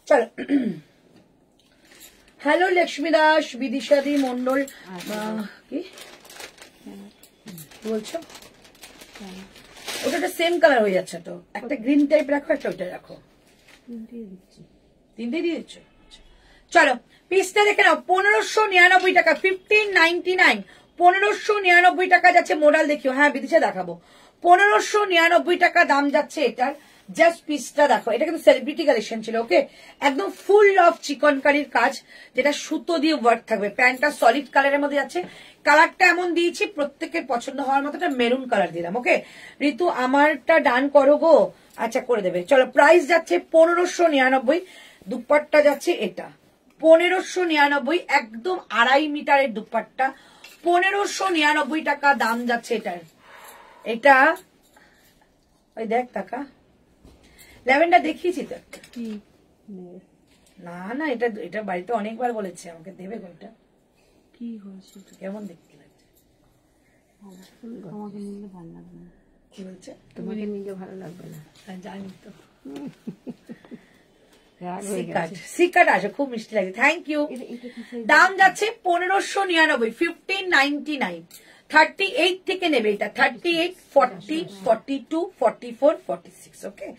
চলো হ্যালো লক্ষ্মী দাস, বিদিশাদি মন্ডল, কি বলছো? ওটা সেম কালার হয়ে যাচ্ছে তো, একটা গ্রিন টাইপ রাখো, একটা ওইটা রাখো। তিনটে দিয়ে দিচ্ছ? চলো পিসটা দেখে নাও, 1599 টাকা, 1599, 1599 টাকা যাচ্ছে। মোডাল দেখিও, হ্যাঁ বিদিশা দেখাবো। 1599 টাকা দাম যাচ্ছে এটার। জাস্ট পিসটা দেখো, এটা কিন্তু সেলিব্রিটি কালেকশন ছিল, ওকে? একদম ফুল অফ চিকনকারির কাজ, যেটা সুতো দিয়ে ওয়ার্ক থাকবে। প্যান্টটা সলিড কালারের মধ্যে যাচ্ছে, কালারটা এমন দিয়েছি প্রত্যেকের পছন্দ হওয়ার মতো, একটা মেরুন কালার দিলাম, ওকে? ঋতু আমারটা ডান করো গো, আচ্ছা করে দেবে। চলো প্রাইস যাচ্ছে 1599, দুপাট্টা যাচ্ছে এটা 1599, একদম 2.5 মিটারের দুপাট্টা, 1599 টাকা দাম যাচ্ছে এটার। এটা ওই দেখ টাকা ল্যাভেন্ডার দেখিয়েছি তো একটা। না না, এটা এটা বাড়িতে অনেকবার বলেছে আমাকে দেবে, কোনটা কি হয়েছে? কেমন দেখতে লাগছে? তোমাকে নিলে ভালো লাগবে না। কি বলছে? তোমাকে নিলে ভালো লাগবে না, জানি তো। রাগ হয়ে গেছে। সিকাট আছে, খুব মিষ্টি লাগে, থ্যাংক ইউ। দাম যাচ্ছে 1599, 1599। 38 থেকে নেবে এটা, 38, 40, 42, 44, 46, okay?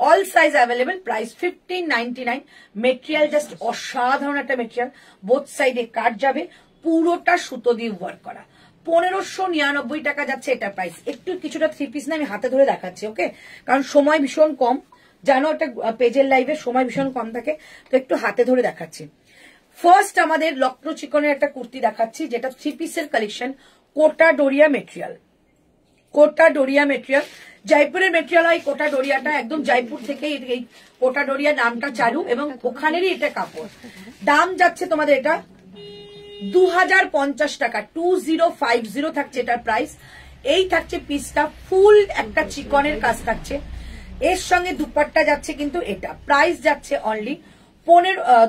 All size available. Price 1599। Material just অসাধারণ একটা মেটেরিয়াল, বোথ সাইডে কাট যাবে, পুরোটা সুতো দিয়ে ওয়ার্ক করা। 1599 টাকা যাচ্ছে এটা প্রাইস। একটু কিছুটা 3 পিস না আমি হাতে ধরে দেখাচ্ছি, ওকে? কারণ সময় ভীষণ কম, জানো একটা পেজের লাইভে সময় ভীষণ কম থাকে, তো একটু হাতে ধরে দেখাচ্ছি। ফার্স্ট আমাদের লক্ষ্ণৌ চিকনের একটা কুর্তি দেখাচ্ছি, যেটা 3 পিসের কালেকশন, কোটা ডোরিয়া মেটেরিয়াল, কোটা ডোরিয়া মেটেরিয়াল। জয়পুরের মেটেরিয়াল হয় কোটা ডোরিয়াটা, একদম জয়পুর থেকে এই কোটা ডোরিয়া নামটা চালু, এবং ওখানেরই এটা কাপড়। দাম যাচ্ছে তোমাদের এটা 2050 টাকা, 2050 থাকছে এটার প্রাইস। এই থাকছে পিসটা, ফুল একটা চিকনের কাজ থাকছে, এর সঙ্গে দুপাট্টা যাচ্ছে কিন্তু এটা। প্রাইস যাচ্ছে অনলি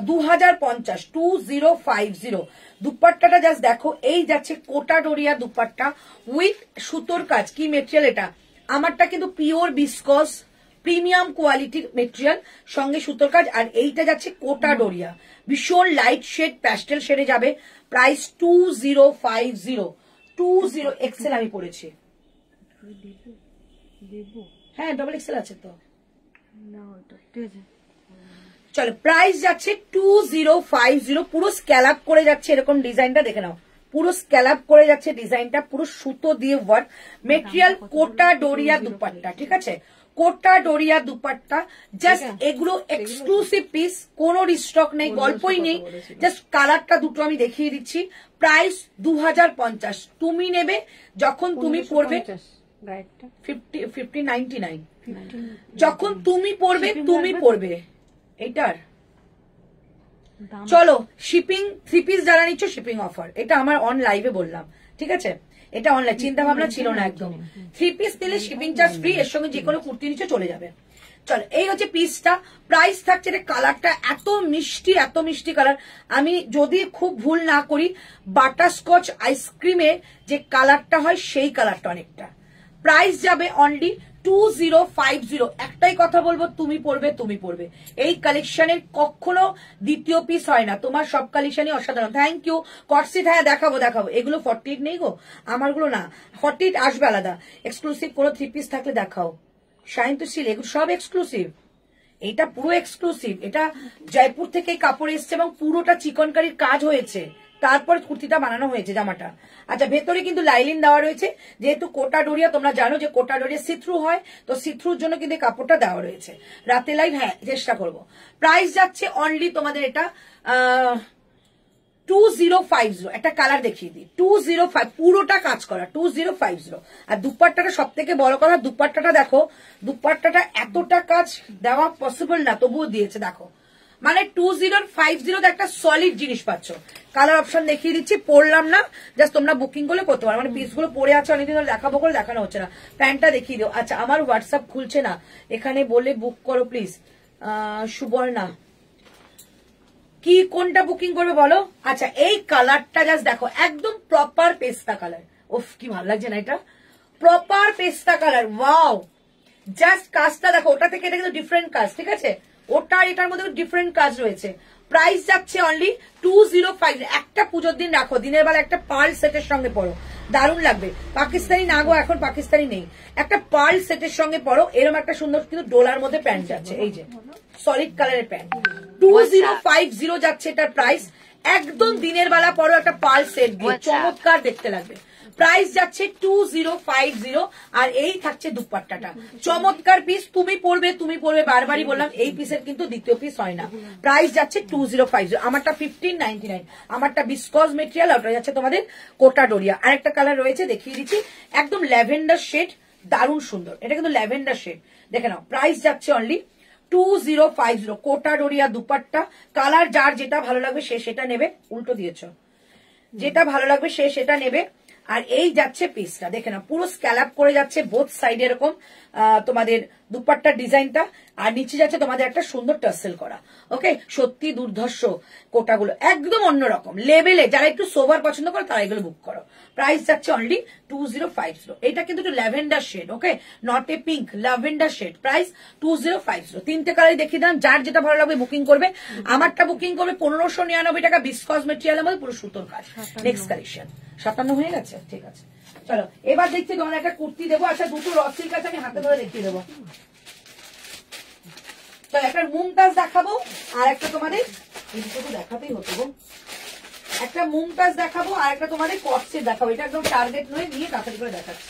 2050, 2050। দুপাট্টাটা জাস্ট দেখো, এই যাচ্ছে কোটা ডোরিয়া দুপাট্টা উইথ সুতোর কাজ। কি মেটেরিয়াল এটা? আমারটা কিন্তু পিওর বিসকস প্রিমিয়াম কোয়ালিটির মেটেরিয়াল, সঙ্গে সুতোর কাজ। আর এইটা যাচ্ছে কোটা ডোরিয়া, ভীষণ লাইট শেড, প্যাস্টেল শেডে যাবে। প্রাইস 2050, 20 এক্সেল আমি পড়েছি। হ্যাঁ ডবল এক্সেল আছে তো। না ওটা ঠিক আছে। চলো প্রাইস যাচ্ছে 2050, পুরো স্ক্যালাপ করে যাচ্ছে এরকম ডিজাইনটা দেখে নাও, পুরো স্ক্যালাপ করে যাচ্ছে ডিজাইনটা, পুরো সুতো দিয়ে ওয়ার্ক, মেটেরিয়াল কোটা ডোরিয়া দুপাট্টা, ঠিক আছে, কোটা ডোরিয়া দুপাট্টা, জাস্ট এগুলো এক্সক্লুসিভ পিস, কোনো রিস্টক নেই, গল্পই নেই, জাস্ট কালারটা দুটো আমি দেখিয়ে দিচ্ছি। প্রাইস 2050, তুমি নেবে যখন তুমি পড়বে 1599, যখন তুমি পড়বে তুমি পড়বে এইটার। চলো শিপিং 3 পিস যারা নিচ্ছ শিপিং অফার, এটা আমার অন লাইভে বললাম, ঠিক আছে, এটা অনলাইন চিন্তা ভাবনা ছিল না একদম। 3 পিস নিলে শিপিং চার্জ ফ্রি, এর সঙ্গে যে কোনো কুর্তি নিচে চলে যাবে। চলো এই হচ্ছে পিসটা, প্রাইস থাকছে, কালারটা এত মিষ্টি কালার, আমি যদি খুব ভুল না করি বাটারস্কচ আইসক্রিমের যে কালারটা হয় সেই কালারটা অনেকটা। প্রাইস যাবে অনলি 2050। একটাই কথা বলবো, তুমি পড়বে তুমি পড়বে। এই কালেকশনের কখনো দ্বিতীয় পিস হয় না, তোমার সব কালেকশনই অসাধারণ। থ্যাংক ইউ কটসিট, হ্যাঁ দেখাবো এগুলো 48 নেই গো, আমারগুলো না 48 আসবে আলাদা। এক্সক্লুসিভ কোনো 3 পিস থাকলে দেখাও। শাইন তো সিল, এগুলো সব এক্সক্লুসিভ, এটা পুরো এক্সক্লুসিভ, এটা জয়পুর থেকে কাপড় এসছে এবং পুরোটা চিকনকারির কাজ হয়েছে, তারপর কুর্তিটা বানানো হয়েছে জামাটা। আচ্ছা ভেতরে কিন্তু লাইলিন দেওয়া রয়েছে, যেহেতু কোটা ডোরিয়া তোমরা জানো যে কোটা ডোরিয়া সিথ্রু হয়, তো সিথ্রুর জন্য কিন্তু কাপড়টা দেওয়া রয়েছে। রাতে লাইভ হ্যাঁ চেষ্টা করব। প্রাইস যাচ্ছে অনলি তোমাদের এটা 2050, একটা কালার দেখিয়ে দিই, 205, পুরোটা কাজ করা 2050। আর দুপাট্টাটা সব থেকে বড় কথা, দুপাট্টাটা দেখো, দুপাট্টাটা এতটা কাজ দেওয়া পসিবল না, তবুও দিয়েছে দেখো, মানে 2050 একটা সলিড জিনিস পাচ্ছ। কালার অপশন দেখিয়ে দিচ্ছি, পড়লাম না, জাস্ট তোমরা বুকিং করলে করতে পারো, মানে পিসগুলো পরে আছে অনেকদিন ধরে দেখাবো করে দেখানো হচ্ছে না। প্যান্টটা দেখিয়ে দিও। আচ্ছা আমার হোয়াটসঅ্যাপ খুলছে না, এখানে বলে বুক করো প্লিজ। সুবর্ণা কি কোনটা বুকিং করবে বলো। আচ্ছা এই কালারটা জাস্ট দেখো, একদম প্রপার পেস্তা কালার, ওফ কি ভালো লাগছে না, এটা প্রপার পেস্তা কালার, ওয়াও, জাস্ট কাজটা দেখো, ওটা থেকে এটা কিন্তু ডিফারেন্ট কাজ, ঠিক আছে, ওটা এটার মধ্যে ডিফারেন্ট কাজ রয়েছে। প্রাইস যাচ্ছে অনলি 205। একটা পুজোর দিন রাখো, দিনের বেলা একটা পার্ল সেটের সঙ্গে পড়ো, দারুণ লাগবে। পাকিস্তানি না গো, এখন পাকিস্তানি নেই, একটা পার্ল সেটের সঙ্গে পড়ো, এরকম একটা সুন্দর কিন্তু ডোলার মধ্যে প্যান্ট যাচ্ছে, এই যে সলিড কালারের প্যান্ট, 2050 যাচ্ছে এটার প্রাইস। একদম দিনের বেলা পড়ো, একটা পার্ল সেট দিয়ে চমৎকার দেখতে লাগবে। প্রাইস যাচ্ছে 2050, আর এই থাকছে দুপাট্টাটা, চমৎকার পিস, তুমি পড়বে তুমি পড়বে, বারবারই বললাম এই পিসের কিন্তু দ্বিতীয় পিস হয় না। প্রাইস যাচ্ছে 2050, আমারটা 1599, আমারটা বিসকজ মেটেরিয়াল, ওটা যাচ্ছে তোমাদের কোটা ডোরিয়া। আরেকটা কালার রয়েছে দেখিয়ে দিচ্ছি, একদম ল্যাভেন্ডার শেড, দারুণ সুন্দর, এটা কিন্তু ল্যাভেন্ডার শেড, দেখে নাও। প্রাইস যাচ্ছে অনলি 2050, কোটা ডোরিয়া দুপাট্টা, কালার যার যেটা ভালো লাগবে সে সেটা নেবে, উল্টো দিয়েছ, যেটা ভালো লাগবে সে সেটা নেবে। আর এই যাচ্ছে পিসটা দেখে না, পুরো স্ক্যালাপ করে যাচ্ছে বোথ সাইডে এরকম তোমাদের দুপাট্টার ডিজাইনটা, আর নিচে যাচ্ছে তোমাদের একটা সুন্দর টার্সেল করা। ওকে সত্যি দুর্ধর্ষ, কোটাগুলো একদম অন্যরকম লেভেলে, যারা একটু সোভার পছন্দ করে তারা এগুলো বুক করো। প্রাইস যাচ্ছে অনলি 2050, এটা কিন্তু একটু lavender shade, okay not a pink, lavender shade, price 2050। 3টে কালারই দেখিয়ে দিলাম, যার যেটা ভালো লাগবে বুকিং করবে। আমারটা বুকিং করবে 1599 টাকা, বিসকজ মেটেরিয়ালের মধ্যে পুরো সুতোর কাজ। নেক্সট কালেকশন 57 হয়ে গেছে, ঠিক আছে। চলো এবার দেখছি তোমার একটা কুর্তি দেবো। আচ্ছা দুটো রসির কাছে আমি হাতে ধরে দেখিয়ে দেবো। চলো একটা মুমতাজ দেখাবো, আর একটা তোমাদের এই দুটো দেখাতেই হতো গো, একটা মুমতাজ দেখাবো আর একটা তোমাদের কটসেট দেখাবো। এটা একদম টার্গেট নয়, নিয়ে তাড়াতাড়ি করে দেখাচ্ছি।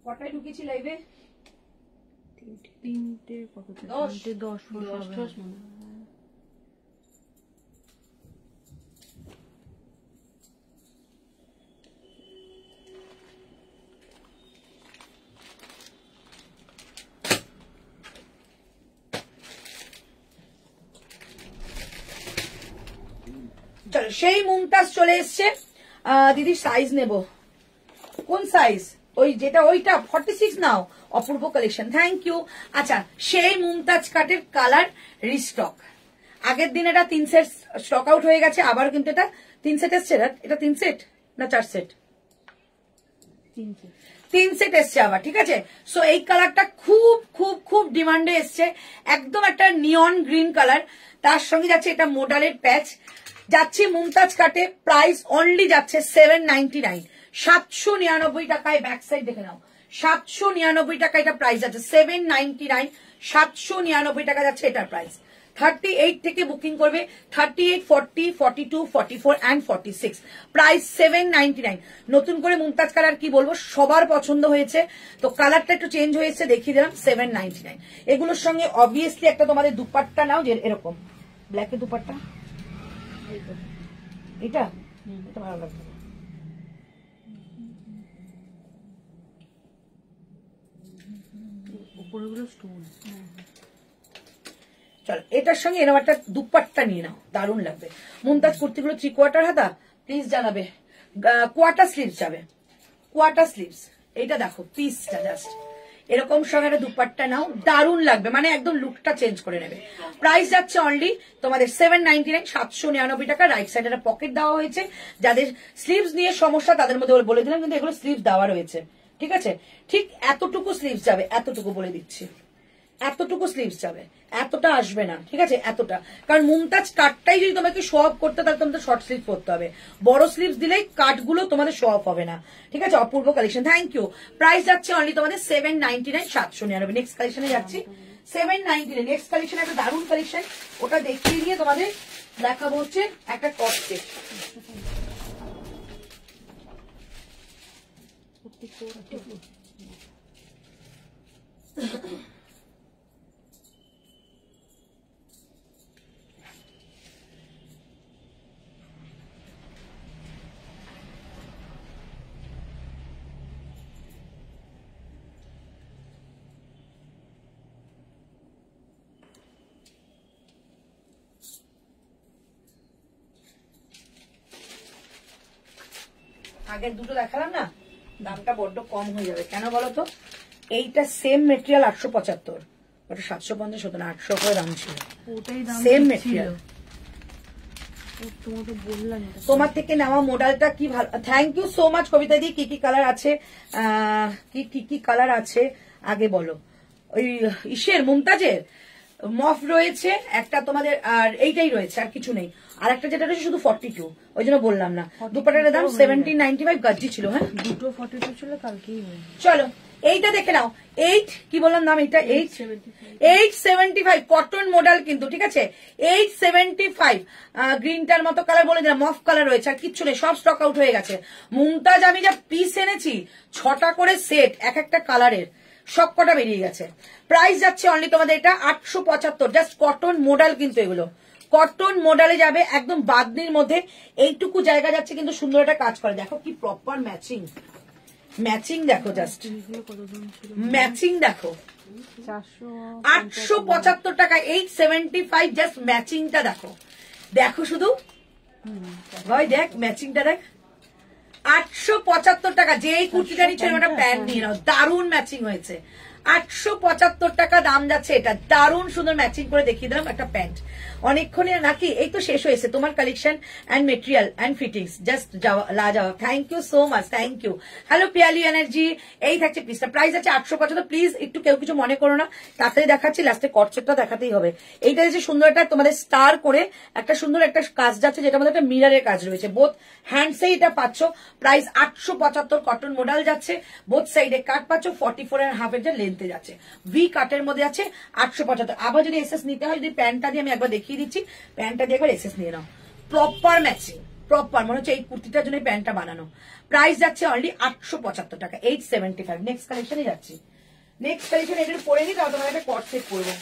কটায় ঢুকেছি লাইভে? 3টে কত? 3টে 10 হবে। চলো সেই মুমতাজ চলে এসছে। দিদি সাইজ নেব, কোন সাইজ? ওই যেটা ওইটা 46 নাও, অপূর্ব কালেকশন, থ্যাংক ইউ। আচ্ছা সেই মুমতাজ কাটের কালার রিস্টক, আগের দিন এটা 3 সেট স্টক আউট হয়ে গেছে, আবার কিন্তু এটা 3 সেট এসছে। এটা 3 সেট না 4 সেট? 3 সেট এসছে আবার, ঠিক আছে। সো এই কালারটা খুব খুব খুব ডিমান্ডে এসছে, একদম একটা নিয়ন গ্রিন কালার। তার সঙ্গে যাচ্ছে এটা মোডালের প্যাচ, যাচ্ছে মুমতাজ কাটে, প্রাইস অনলি যাচ্ছে 799, 799 টাকায়। ব্যাক সাইড দেখে নাও, 799 টাকা এটা প্রাইস যাচ্ছে, 799, 799 টাকা যাচ্ছে এটার প্রাইস। 38 থেকে বুকিং করবে, 38, 40, 42, 44 and 46, প্রাইস 799। নতুন করে মুমতাজ কালার কি বলবো, সবার পছন্দ হয়েছে, তো কালারটা একটু চেঞ্জ হয়েছে, দেখিয়ে দিলাম 799। এগুলোর সঙ্গে অবভিয়াসলি একটা তোমাদের দুপাট্টা নাও, যে এরকম ব্ল্যাকের দুপাট্টা, এটা এটা ভালো লাগবে। উপরেগুলো স্টোন। চলো এটার সঙ্গে এরকম একটা দুপাট্টা নিয়ে নাও, দারুণ লাগবে। মুমতাজ কুর্তিগুলো 3/4 হাতা প্লিজ জানাবে, কোয়ার্টার স্লিভস যাবে, কোয়ার্টার স্লিভস। এটা দেখো পিসটা জাস্ট এরকম সঙ্গে একটা দুপাট্টা নাও, দারুণ লাগবে, মানে একদম লুকটা চেঞ্জ করে নেবে। প্রাইস যাচ্ছে অনলি তোমাদের 799, 799 টাকা। রাইট সাইডে একটা পকেট দেওয়া হয়েছে, যাদের স্লিভস নিয়ে সমস্যা তাদের মধ্যে বলে দিলাম, কিন্তু এগুলো স্লিভস দেওয়া রয়েছে, ঠিক আছে। ঠিক এতটুকু স্লিভস যাবে, এতটুকু বলে দিচ্ছি, এতটুকু স্লিভস যাবে, এতটা আসবে না, ঠিক আছে, এতটা। কারণ মুমতাজ কাটটাই যদি তোমাকে শো অফ করতে, তাহলে তোমাদের শর্ট স্লিভ করতে হবে, বড় স্লিভস দিলেই কাটগুলো তোমাদের শো অফ হবে না, ঠিক আছে। অপূর্ব কালেকশন, থ্যাংক ইউ। প্রাইস যাচ্ছে অনলি তোমাদের 799, 799। নেক্সট কালেকশনে যাচ্ছি 799। নেক্সট কালেকশন একটা দারুণ কালেকশন, ওটা দেখিয়ে দিয়ে তোমাদের দেখাবো হচ্ছে একটা কট সেট। আগের দুটো দেখালাম না, দামটা বড্ড কম হয়ে যাবে, কেন বলতো, এইটা সেম মেটেরিয়াল 875, ওটা 750 হতো না, 800 করে দাম ছিল, ওটাই দাম সেম ছিল। মেটেরিয়াল। তোমাকে বললাম এটা। তোমার থেকে নেওয়া মডেলটা কি ভালো, থ্যাংক ইউ সো মাচ কবিতা দি। কি কি কালার আছে, কি কি কালার আছে আগে বলো। ওই ইসের মুমতাজের মফ রয়েছে একটা তোমাদের, আর এইটাই রয়েছে, আর কিছু নেই। আর একটা যেটা রয়েছে শুধু 42, ওই জন্য বললাম না। দুপাটার দাম 1795, গাজ্জি ছিল। হ্যাঁ, দুটো 42 ছিল, কালকেই হয়ে চলো এইটা দেখে নাও। 8 কি বললাম নাম, এটা 875 কটন মডেল কিন্তু, ঠিক আছে। 875 গ্রিনটার মতো কালার বলে দিলাম, মফ কালার রয়েছে, আর কিচ্ছু নেই, সব স্টক আউট হয়ে গেছে। মুমতাজ আমি যা পিস এনেছি, 6টা করে সেট, এক একটা কালারের, সব কটা বেরিয়ে গেছে। প্রাইস যাচ্ছে অনলি তোমাদের এটা 875, জাস্ট কটন মডেল কিন্তু, এগুলো কটন মডেলে যাবে, একদম বাদনির মধ্যে এইটুকু জায়গা যাচ্ছে, কিন্তু সুন্দর একটা কাজ করে, দেখো কি প্রপার ম্যাচিং, ম্যাচিং দেখো, জাস্ট কত দাম ছিল? ম্যাচিং দেখো, 400 875 টাকা, 875, জাস্ট ম্যাচিংটা দেখো, দেখো শুধু ভাই, দেখ ম্যাচিংটা দেখ, 875 টাকা। যে এই কুর্তিটা নিচ্ছ একটা প্যান্ট নিয়ে নাও, দারুণ ম্যাচিং হয়েছে। 875 টাকা দাম যাচ্ছে এটা, দারুণ সুন্দর ম্যাচিং করে দেখিয়ে দিলাম একটা প্যান্ট। অনেকক্ষণে নাকি এই তো শেষ হয়েছে তোমার collection and material and fittings, just লাজবাব। Thank you so much, thank you. Hello Piyali এনার্জি, এই থাকছে পিসটা, প্রাইস আছে 875। প্লিজ একটু কেউ কিছু মনে করো না, তাড়াতাড়ি দেখাচ্ছি, লাস্টে কটসেটটা দেখাতেই হবে। এইটা হচ্ছে সুন্দর একটা তোমাদের স্টার করে একটা সুন্দর একটা কাজ যাচ্ছে, যেটা মধ্যে একটা মিররের কাজ রয়েছে, বোথ হ্যান্ডসে এটা পাচ্ছ। প্রাইস 875, কটন মডেল যাচ্ছে, বোথ সাইডে কাট পাচ্ছ, 44.5 এর লেন্থে যাচ্ছে, ভি কাটের মধ্যে আছে 875। আবার যদি এসএস নিতে হয়, যদি প্যান্টটা দিয়ে আমি একবার দেখিয়ে দিচ্ছি, প্যান্টটা দিয়ে একবার এসএস নিয়ে নাও, প্রপার ম্যাচিং, প্রপার মনে হচ্ছে এই কুর্তিটার জন্য প্যান্টটা বানানো। প্রাইস যাচ্ছে অনলি 875 টাকা, 875। নেক্সট কালেকশনে যাচ্ছি, নেক্সট কালেকশন এটা পরে নি, তাহলে তোমার একটা কট সেট করবো।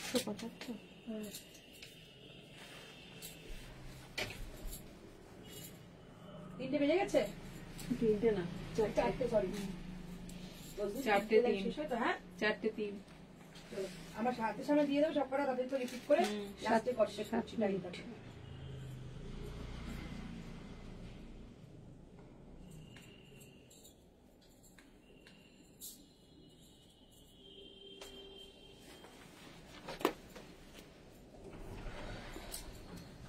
875। তিনটে বেজে গেছে, তিনটে না, চারটে, সরি 4:03। হ্যাঁ 4:03। আমার হাতের সামনে দিয়ে দেবো সব কটা, তাদের তো রিপিট করে লাস্টে কট সেট করছি।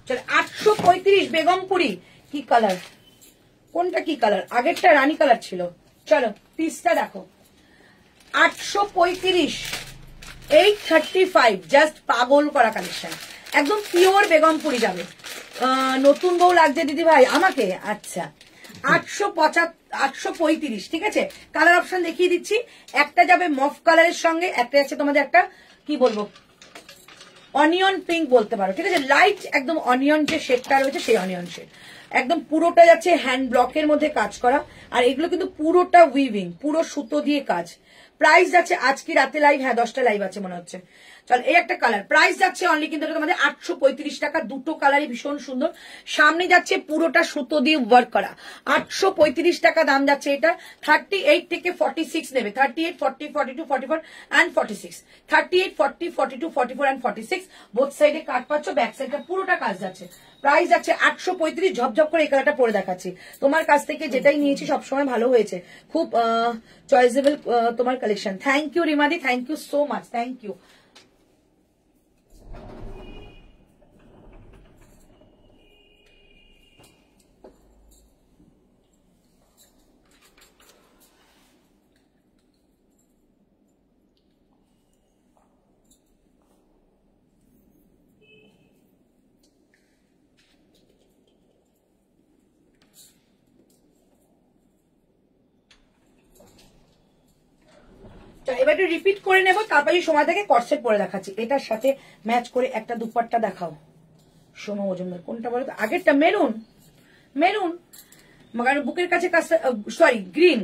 চল 835 বেগমপুরি, কি কালার, কোনটা কি কালার, আগেরটা রানী কালার ছিল। চলো পিসটা দেখো 835, 835, জাস্ট পাগল করা কালেকশন, একদম পিওর বেগমপুরি যাবে। নতুন বউ লাগছে দিদি ভাই আমাকে, আচ্ছা 835, ঠিক আছে। কালার অপশন দেখিয়ে দিচ্ছি, একটা যাবে মফ কালারের সঙ্গে, একটা আছে তোমাদের একটা কি বলবো অনিয়ন পিঙ্ক বলতে পারো, ঠিক আছে, লাইট একদম অনিয়ন যে শেডটা রয়েছে সেই অনিয়ন শেড, একদম পুরোটা যাচ্ছে হ্যান্ড ব্লকের মধ্যে কাজ করা। আর এগুলো কিন্তু পুরোটা উইভিং, পুরো সুতো দিয়ে কাজ। প্রাইস যাচ্ছে আজকে রাতে লাইভ, হ্যাঁ 10টা লাইভ আছে মনে হচ্ছে। চল এই একটা কালার, প্রাইস যাচ্ছে অনলি কিন্তু তোমাদের 835 টাকা, দুটো কালারই ভীষণ সুন্দর। সামনে যাচ্ছে পুরোটা সুতো দিয়ে ওয়ার্ক করা, 835 টাকা দাম যাচ্ছে এটা। 38 থেকে 46 নেবে, 38, 40, 42, 44 and 46, 38, 40, 42, 44 and 46, বোথ সাইডে কাট পাচ্ছ, ব্যাক সাইডটা পুরোটা কাজ যাচ্ছে। প্রাইস যাচ্ছে 835, ঝপঝপ করে এই কালারটা পরে দেখাচ্ছি। তোমার কাছ থেকে যেটাই নিয়েছি সবসময় ভালো হয়েছে, খুব চয়েসেবল তোমার কালেকশন। থ্যাংক ইউ রিমাদি, thank you so much, thank you. এবার একটু রিপিট করে নেবো, তারপরে সময় থেকে কটসেট পরে দেখাচ্ছি। এটার সাথে ম্যাচ করে একটা দুপাট্টা দেখাও সোমা মজুমদার, কোনটা বলো তো? আগেরটা মেরুন, মেরুন মানে বুকের কাছে, সরি গ্রিন,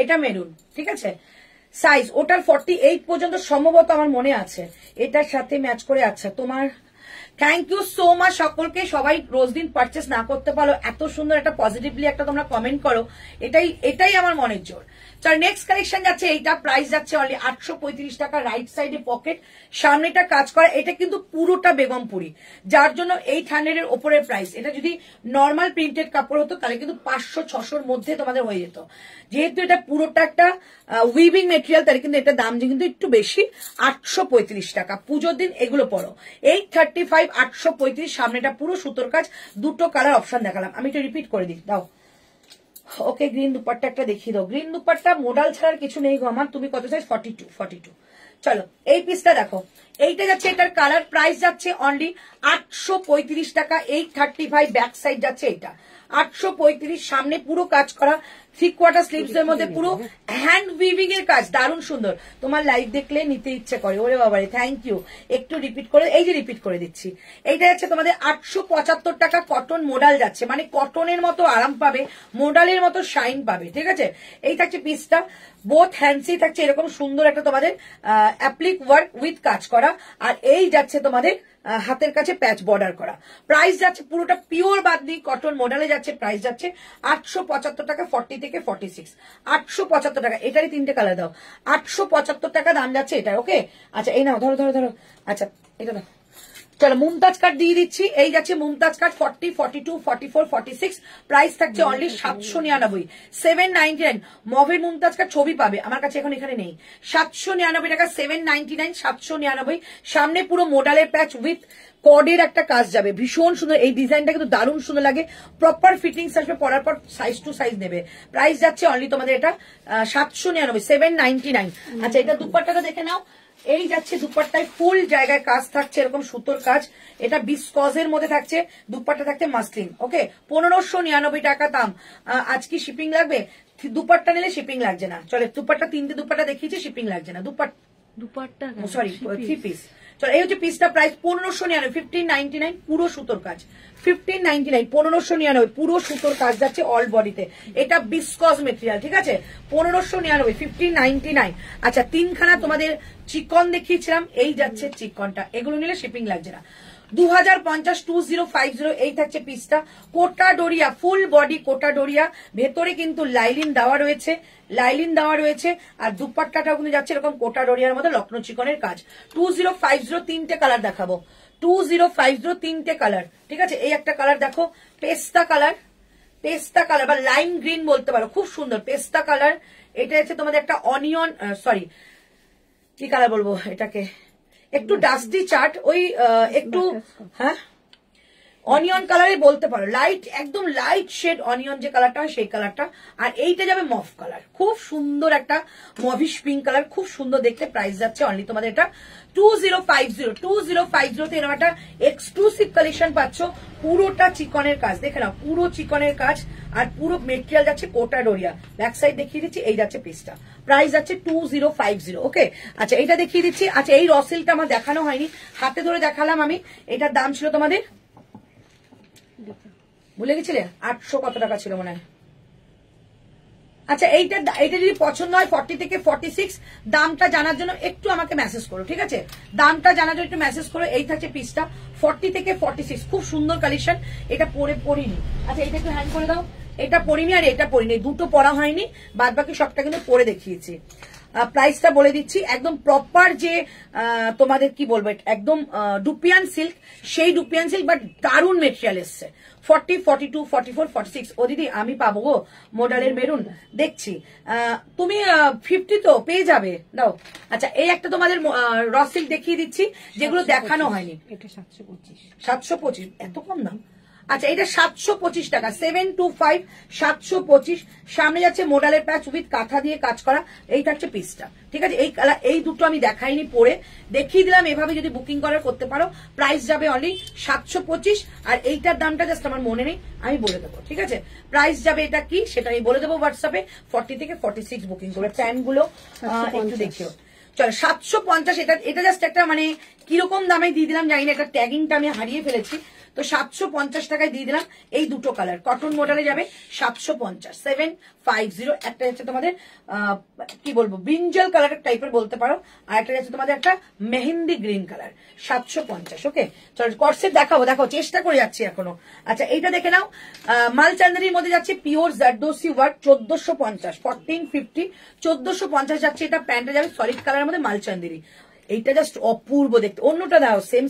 এটা মেরুন, ঠিক আছে। সাইজ ওটার 48 পর্যন্ত সম্ভবত আমার মনে আছে, এটার সাথে ম্যাচ করে। আচ্ছা তোমার থ্যাংক ইউ সো মাচ সকলকে, সবাই রোজ দিন পারচেস না করতে পারো, এত সুন্দর একটা পজিটিভলি একটা তোমরা কমেন্ট করো, এটাই আমার মনের জোর। চল নেক্সট কালেকশন যাচ্ছে এইটা, প্রাইস যাচ্ছে অনলি 835 টাকা। রাইট সাইডে পকেট, সামনেটা কাজ করা, এটা কিন্তু পুরোটা বেগমপুরি, যার জন্য 800 এর ওপরের প্রাইস। এটা যদি নর্মাল প্রিন্টেড কাপড় হতো তাহলে কিন্তু 500-600 মধ্যে তোমাদের হয়ে যেত। যেহেতু এটা পুরোটা একটা উইভিং মেটেরিয়াল, তাহলে কিন্তু এটা দাম কিন্তু একটু বেশি, 835 টাকা। পুজোর দিন এগুলো পড়ো, 835, 835, সামনেটা পুরো সুতোর কাজ, দুটো কালার অপশন দেখালাম। আমি একটু রিপিট করে দিই, দাও ওকে। গ্রিন দুপাট্টা একটা দেখিয়ে দাও, গ্রিন দুপাট্টা মোডাল ছাড়ার কিছু নেই গো আমার। তুমি কত চাই? 42। চলো এই পিসটা দেখো, এইটা যাচ্ছে, এটার কালার, প্রাইস যাচ্ছে অনলি 835 টাকা, 835, ব্যাক সাইড যাচ্ছে এটা 835, সামনে পুরো কাজ করা, 3/4 স্লিভস এর মধ্যে পুরো হ্যান্ড উইভিং এর কাজ, দারুণ সুন্দর। তোমার লাইভ দেখলে নিতে ইচ্ছে করে, ওরে বাবারে থ্যাংক ইউ। একটু রিপিট করে, এই যে রিপিট করে দিচ্ছি, এইটা যাচ্ছে তোমাদের 875 টাকা, কটন মোডাল যাচ্ছে, মানে কটনের মতো আরাম পাবে, মোডালের মতো শাইন পাবে, ঠিক আছে। এই থাকছে পিসটা, বোথ হ্যান্ডসি থাকছে এরকম সুন্দর একটা তোমাদের অ্যাপ্লিক ওয়ার্ক উইথ কাজ করা, আর এই যাচ্ছে তোমাদের হাতের কাছে প্যাচ বর্ডার করা। প্রাইস যাচ্ছে পুরোটা পিওর বাদনি কটন মডেলে যাচ্ছে, প্রাইস যাচ্ছে 875 টাকা, 40 থেকে 46, 875 টাকা। এটারই 3টে কালার দাও, 875 টাকা দাম যাচ্ছে এটা, ওকে। আচ্ছা এই নাও, ধরো ধরো ধরো, আচ্ছা এটা দাও। চলো মুমতাজ কাট দিয়ে দিচ্ছি, এই যাচ্ছে মুমতাজ কাট 40, 42, 44, 46, প্রাইস থাকছে অনলি 799, 799। মভের মুমতাজ কাট ছবি পাবে আমার কাছে, এখন এখানে নেই। 799 টাকা, 799, 799। সামনে পুরো মোডালের প্যাচ উইথ কর্ডের একটা কাজ যাবে, ভীষণ সুন্দর। এই ডিজাইনটা কিন্তু দারুণ সুন্দর লাগে, প্রপার ফিটিংস আসবে, পরার পর সাইজ টু সাইজ নেবে। প্রাইস যাচ্ছে অনলি তোমাদের এটা 799, 799। আচ্ছা এটা দুপাট্টাটা দেখে নাও, এই যাচ্ছে দুপাট্টায় ফুল জায়গায় কাজ থাকছে, এরকম সুতোর কাজ, এটা বিসকজের মধ্যে থাকছে, দুপাট্টা থাকছে মাসলিন, ওকে। 1599 টাকা দাম। আজ কি শিপিং লাগবে? দুপাট্টা নিলে শিপিং লাগছে না। চলে দুপাট্টা, 3টে দুপাট্টা দেখিয়েছি, শিপিং লাগছে না। Dupatta sorry 3 piece. চলো এই হচ্ছে পিসটা, প্রাইস 1599, 1599, পুরো সুতোর কাজ, 1599, 1599, পুরো সুতোর কাজ যাচ্ছে অল বডিতে। এটা বিসকজ মেটেরিয়াল, ঠিক আছে। 1599, 1599। আচ্ছা 3খানা তোমাদের চিকন দেখিয়েছিলাম, এই যাচ্ছে চিকনটা, এগুলো নিলে শিপিং লাগছে না। 2050, 2050, এই থাকছে পিসটা, কোটা ডোরিয়া, ফুল বডি কোটা ডোরিয়া, ভেতরে কিন্তু লাইলিন দেওয়া রয়েছে, লাইলিন দেওয়া রয়েছে, আর দুপাট্টাটাও কিন্তু যাচ্ছে এরকম কোটা ডোরিয়ার মধ্যে লখনৌ চিকনের কাজ। 2050, 3টে কালার দেখাবো, 2050, 3টে কালার, ঠিক আছে। এই একটা কালার দেখো, পেস্তা কালার, পেস্তা কালার বা লাইম গ্রিন বলতে পারো, খুব সুন্দর পেস্তা কালার। এটা হচ্ছে তোমাদের একটা অনিয়ন, সরি কি কালার বলবো এটাকে, একটু ডাস্টি চার্ট, ওই একটু, হ্যাঁ অনিয়ন কালারে বলতে পারো, লাইট একদম লাইট শেড অনিয়ন যে কালারটা হয় সেই কালারটা। আর এইটা যাবে মফ কালার, খুব সুন্দর একটা মভিশ পিঙ্ক কালার, খুব সুন্দর দেখতে। প্রাইস যাচ্ছে অনলি তোমাদের এটা 2050। 2050 তে এরকম একটা এক্সক্লুসিভ কালেকশন পাচ্ছ। পুরোটা চিকনের কাজ, দেখে নাও, পুরো চিকনের কাজ। আর পুরো মেটেরিয়াল যাচ্ছে কোটা ডোরিয়া। ব্যাক সাইড দেখিয়ে দিচ্ছি, এই যাচ্ছে পিসটা। প্রাইস যাচ্ছে 2050। ওকে, আচ্ছা এইটা দেখিয়ে দিচ্ছি। আচ্ছা এই রসিলটা আমার দেখানো হয়নি, হাতে ধরে দেখালাম আমি। এটার দাম ছিল তোমাদের, ভুলে গেছিলে, 800 কত টাকা ছিল মনে হয়। আচ্ছা এইটা যদি পছন্দ হয় 40 থেকে 46, দামটা জানার জন্য একটু আমাকে মেসেজ করো, ঠিক আছে? দামটা জানার জন্য একটু মেসেজ করো। এই থাকছে পিসটা 40 থেকে 46, খুব সুন্দর কালেকশন। এটা পরিনি। আচ্ছা এটা একটু হ্যান্ড করে দাও। এটা পরিনি আর এটা পরিনি, দুটো পরা হয়নি, বাদ বাকি সবটা কিন্তু পরে দেখিয়েছি। প্রাইসটা বলে দিচ্ছি, একদম প্রপার যে তোমাদের কি বলবো, একদম ডুপিয়ান সিল্ক, সেই ডুপিয়ান সিল্ক, বাট দারুণ মেটেরিয়াল এসছে। 40, 42, 44, 46। ও দিদি আমি পাবো গো মডেলের মেরুন, দেখছি। তুমি 50 তো পেয়ে যাবে, দাও। আচ্ছা এই একটা তোমাদের র সিল্ক দেখিয়ে দিচ্ছি, যেগুলো দেখানো হয়নি। এটা 725। 725, এত কম দাম? আচ্ছা এটা 725 টাকা, 725, 725। সামনে যাচ্ছে মোডালের প্যাচ উইথ কাঁথা দিয়ে কাজ করা। এই থাকছে পিসটা, ঠিক আছে? এই কালার, এই দুটো আমি দেখাইনি, পরে দেখিয়ে দিলাম। এভাবে যদি বুকিং করার করতে পারো, প্রাইস যাবে অনলি 725। আর এইটার দামটা জাস্ট আমার মনে নেই, আমি বলে দেবো, ঠিক আছে? প্রাইস যাবে এটা কি সেটা আমি বলে দেবো হোয়াটসঅ্যাপে। 40 থেকে 46 বুকিং করবে। প্যান্ট গুলো একটু দেখিও, চলো 750। এটা জাস্ট একটা মানে কিরকম দামে দিয়ে দিলাম জানি না, একটা ট্যাগিংটা আমি হারিয়ে ফেলেছি, তো 750 টাকায় দিয়ে দিলাম। এই দুটো কালার কটন মডেলে যাবে 750, 750। একটা যাচ্ছে তোমাদের কি বলবো, ব্রিঞ্জাল কালারের টাইপের বলতে পারো, আর একটা যাচ্ছে তোমাদের একটা মেহেন্দি গ্রিন কালার, 750। ওকে, চলো কর্সেট দেখাবো, দেখো চেষ্টা করে যাচ্ছি এখনো। আচ্ছা এইটা দেখে নাও, মালচান্দারির মধ্যে যাচ্ছে পিওর জারদোসি ওয়ার্ক, 1450, 1450, 1450 যাচ্ছে। এটা প্যান্টে যাবে সলিড কালারের মধ্যে মালচান্দেরি। এইটা জাস্ট অপূর্ব দেখতে, অন্যটা দাও, সেম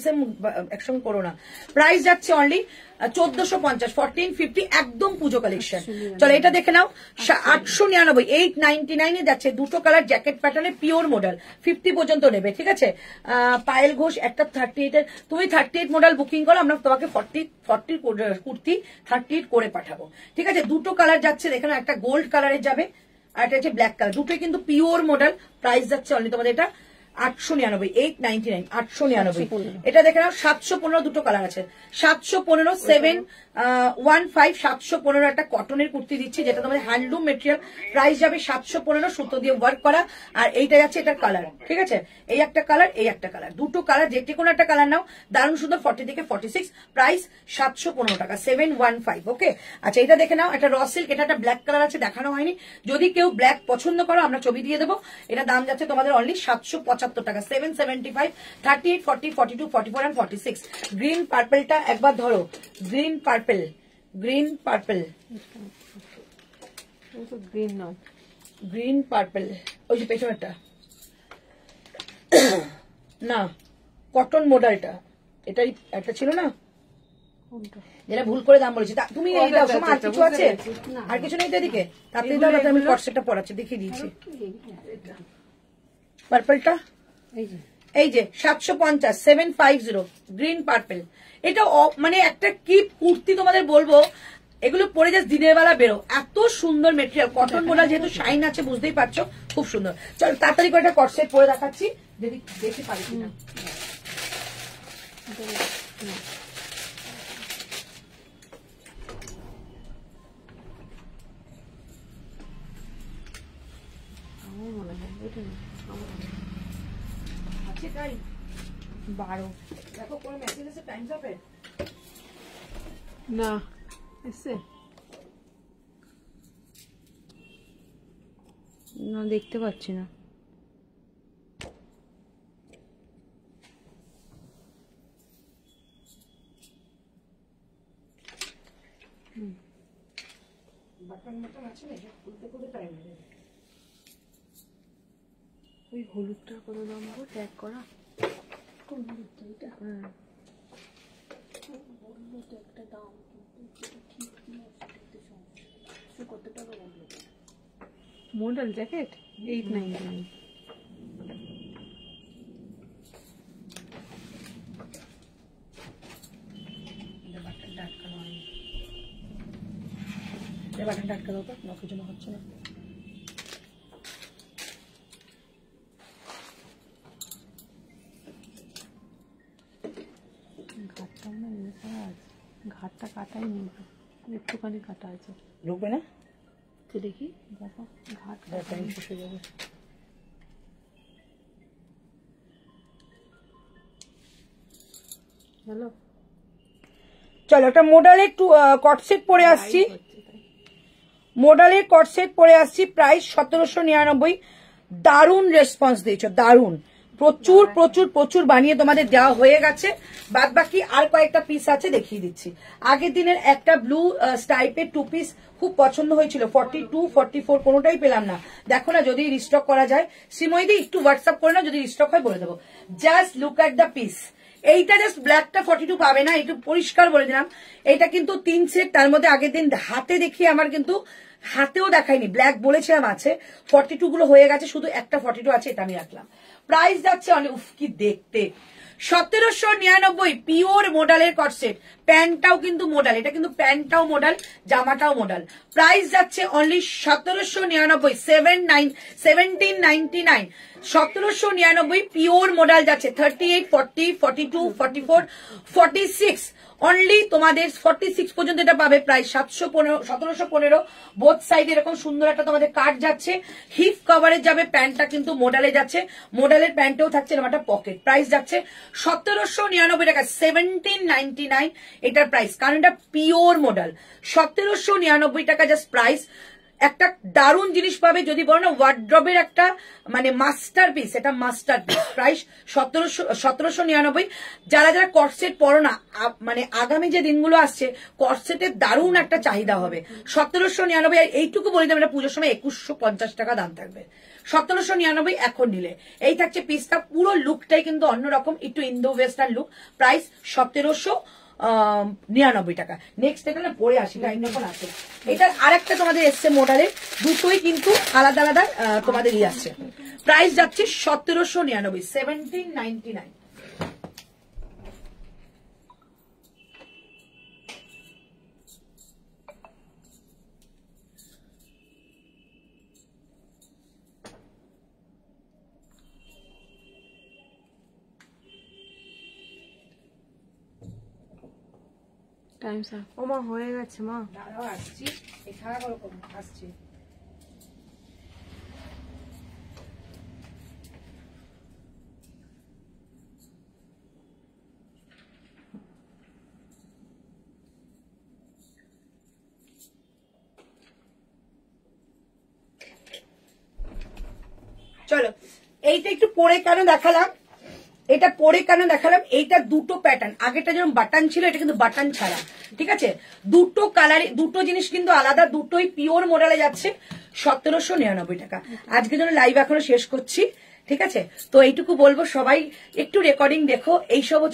একসঙ্গে করো না। প্রাইস যাচ্ছে অনলি 1450, 1450, একদম পুজো কালেকশন। চলো এটা দেখে নাও, 899, 899 যাচ্ছে। দুটো কালার জ্যাকেট প্যাটার্নে পিওর মডেল, 50 পর্যন্ত নেবে, ঠিক আছে? পায়েল ঘোষ একটা 38 এর, তুমি 38 মডেল বুকিং করো, আমরা তোমাকে 40 কুর্তি 38 করে পাঠাবো, ঠিক আছে? দুটো কালার যাচ্ছে, দেখে নাও, একটা গোল্ড কালারের যাবে আর একটা হচ্ছে ব্ল্যাক কালার, দুটোই কিন্তু পিওর মডেল। প্রাইস যাচ্ছে অনলি তোমাদের এটা 899, 899, 899। এটা দেখে নাও 715, দুটো কালার আছে, 715, 715, 715 একটা কটনের কুর্তি দিচ্ছি, যেটা তোমাদের হ্যান্ডলুম মেটেরিয়াল। প্রাইস যাবে 715, সুতো দিয়ে ওয়ার্ক করা। আর এইটা যাচ্ছে এটার কালার, ঠিক আছে? এই একটা কালার, এই একটা কালার, দুটো কালার, যে কোনো একটা কালার নাও, দারুণ সুন্দর। 40 থেকে 46, প্রাইস 715 টাকা, 715। ওকে, আচ্ছা এটা দেখে নাও, একটা র সিল্ক, এটা একটা ব্ল্যাক কালার আছে, দেখানো হয়নি। যদি কেউ ব্ল্যাক পছন্দ করো, আমরা ছবি দিয়ে দেবো। এটা দাম যাচ্ছে তোমাদের অনলি 775 টাকা, 775, 38, 40, 42, 44 and 46। গ্রিন পার্পেলটা একবার ধরো, green purple, green purple, green নয়, গ্রিন পার্পেল, ওই যে পেছনেরটা না, কটন মডেলটা, এটাই একটা ছিল না, যেটা ভুল করে দাম বলেছি। তুমি এই দাও, সময় আর কিছু আছে? আর কিছু নেই তো এদিকে, তাতে দাও না, আমি কটসেটটা পরাচ্ছি, দেখিয়ে দিয়েছি। পার্পেলটা এই যে 750, 750, গ্রিন পার্পেল। এটা মানে একটা কি কুর্তি তোমাদের বলবো, এগুলো পরে জাস্ট দিনের বেলা বেরো, এত সুন্দর মেটেরিয়াল। কটন মডেল যেহেতু শাইন আছে, বুঝতেই পারছো, খুব সুন্দর। চল তাড়াতাড়ি করে একটা কটসেট পরে দেখাচ্ছি, যদি দেখতে পারি কিনা। আছে তাই 12, দেখো কোনো মেসেজ আছে টাইমস আপে? না এসে না, দেখতে পাচ্ছি না। বাটন মটন আছে না, খুলতে খুলতে টাইম লাগে। ওই হলুদটা কত দাম গো, ট্যাগ করা? কোন হলুদটা? এটা হ্যাঁ, বললো তো একটা দাম, কিন্তু ঠিক কত টাকা বললো? Model jacket 899। বাটনটা আটকে দাও তো, নখের জন্য হচ্ছে না। ঘাটটা না ইয়ে করা আছে, ঘাটটা কাটাই নেই তো, একটুখানি কাটা আছে। ঢুকবে না তো দেখি, দেখো ঘাট টাইম শেষ হয়ে যাবে। হ্যালো, চলো একটা মোডালের কটসেট পরে আসছি, মোডালের কটসেট পরে আসছি, প্রাইস 1799। দারুণ রেসপন্স দিয়েছো, দারুণ, প্রচুর প্রচুর প্রচুর বানিয়ে তোমাদের দেওয়া হয়ে গেছে। বাদ বাকি আর কয়েকটা পিস আছে, দেখিয়ে দিচ্ছি। আগের দিনের একটা ব্লু স্টাইপের 2 পিস খুব পছন্দ হয়েছিল, 42, 44 কোনোটাই পেলাম না। দেখো না যদি রিস্টক করা যায়, শ্রীময়দি একটু হোয়াটসঅ্যাপ করে না, যদি রিস্টক হয় বলে দেবো। Just look at the piece. এইটা জাস্ট ব্ল্যাকটা 42 পাবে না, একটু পরিষ্কার বলে দিলাম। এইটা কিন্তু 3 সেট, তার মধ্যে আগের দিন হাতে দেখিয়ে আমার কিন্তু হাতেও দেখাইনি, ব্ল্যাক বলেছিলাম আছে, 42 গুলো হয়ে গেছে, শুধু একটা 42 আছে, এটা আমি রাখলাম। প্রাইস যাচ্ছে অনেক, উফ কি দেখতে, 1799 পিওর মোডালের কটসেট। প্যান্টটাও কিন্তু মোডাল, এটা কিন্তু প্যান্টটাও মোডাল, জামাটাও মোডাল। প্রাইস যাচ্ছে অনলি 1799, 1799। 1799 পিওর মোডাল যাচ্ছে, 38, 40, 42, 44, 46 অনলি তোমাদের 46 পর্যন্ত এটা পাবে। প্রাইস 1715। বোথ সাইড এরকম সুন্দর একটা তোমাদের কাট যাচ্ছে, হিপ কভারের যাবে, প্যান্টটা কিন্তু মোডালে যাচ্ছে, মোডালের প্যান্টেও থাকছে এরকম একটা পকেট। প্রাইস যাচ্ছে 1799 টাকা, 1799 এটার প্রাইস, কারণ এটা পিওর মোডাল। 1799 টাকা জাস্ট প্রাইস। একটা দারুণ জিনিস পাবে, যদি বলো না ওয়ার্ড্রবের একটা মানে মাস্টার পিস, এটা মাস্টার পিস। প্রাইস 1799। যারা যারা কটসেট পরো না, মানে আগামী যে দিনগুলো আসছে কটসেটের দারুণ একটা চাহিদা হবে। 1799, আর এইটুকু বলে দেবেন পুজোর সময় 2150 টাকা দাম থাকবে। 1799 এখন নিলে এই থাকছে পিসটা। পুরো লুকটাই কিন্তু অন্যরকম, একটু ইন্দো ওয়েস্টার্ন লুক। প্রাইস 1799 টাকা। নেক্সট এটা না পরে আসি, লাইন যখন আছে। এটার আরেকটা তোমাদের এসছে মোডালের, দুটোই কিন্তু আলাদা আলাদা তোমাদের ই আছে। প্রাইস যাচ্ছে 1799, 1799। টাইম স্যার, ও মা হয়ে গেছে মা। দাঁড়াও আসছি, এখানে ওরকম আসছি। চলো এইটা একটু পরে কেন দেখালাম, এটা পরে কেন দেখালাম, এইটা দুটো প্যাটার্ন, আগেটা যেরকম বাটন ছিল, এটা কিন্তু বাটন ছাড়া, ঠিক আছে। দুটো কালারে, দুটো জিনিস কিন্তু আলাদা, দুটোই পিওর মডেলে যাচ্ছে 1799 টাকা। আজকের জন্য লাইভ এখনো শেষ করছি, ঠিক আছে। তো এইটুকু বলবো, সবাই একটু রেকর্ডিং দেখো, এইসব হচ্ছে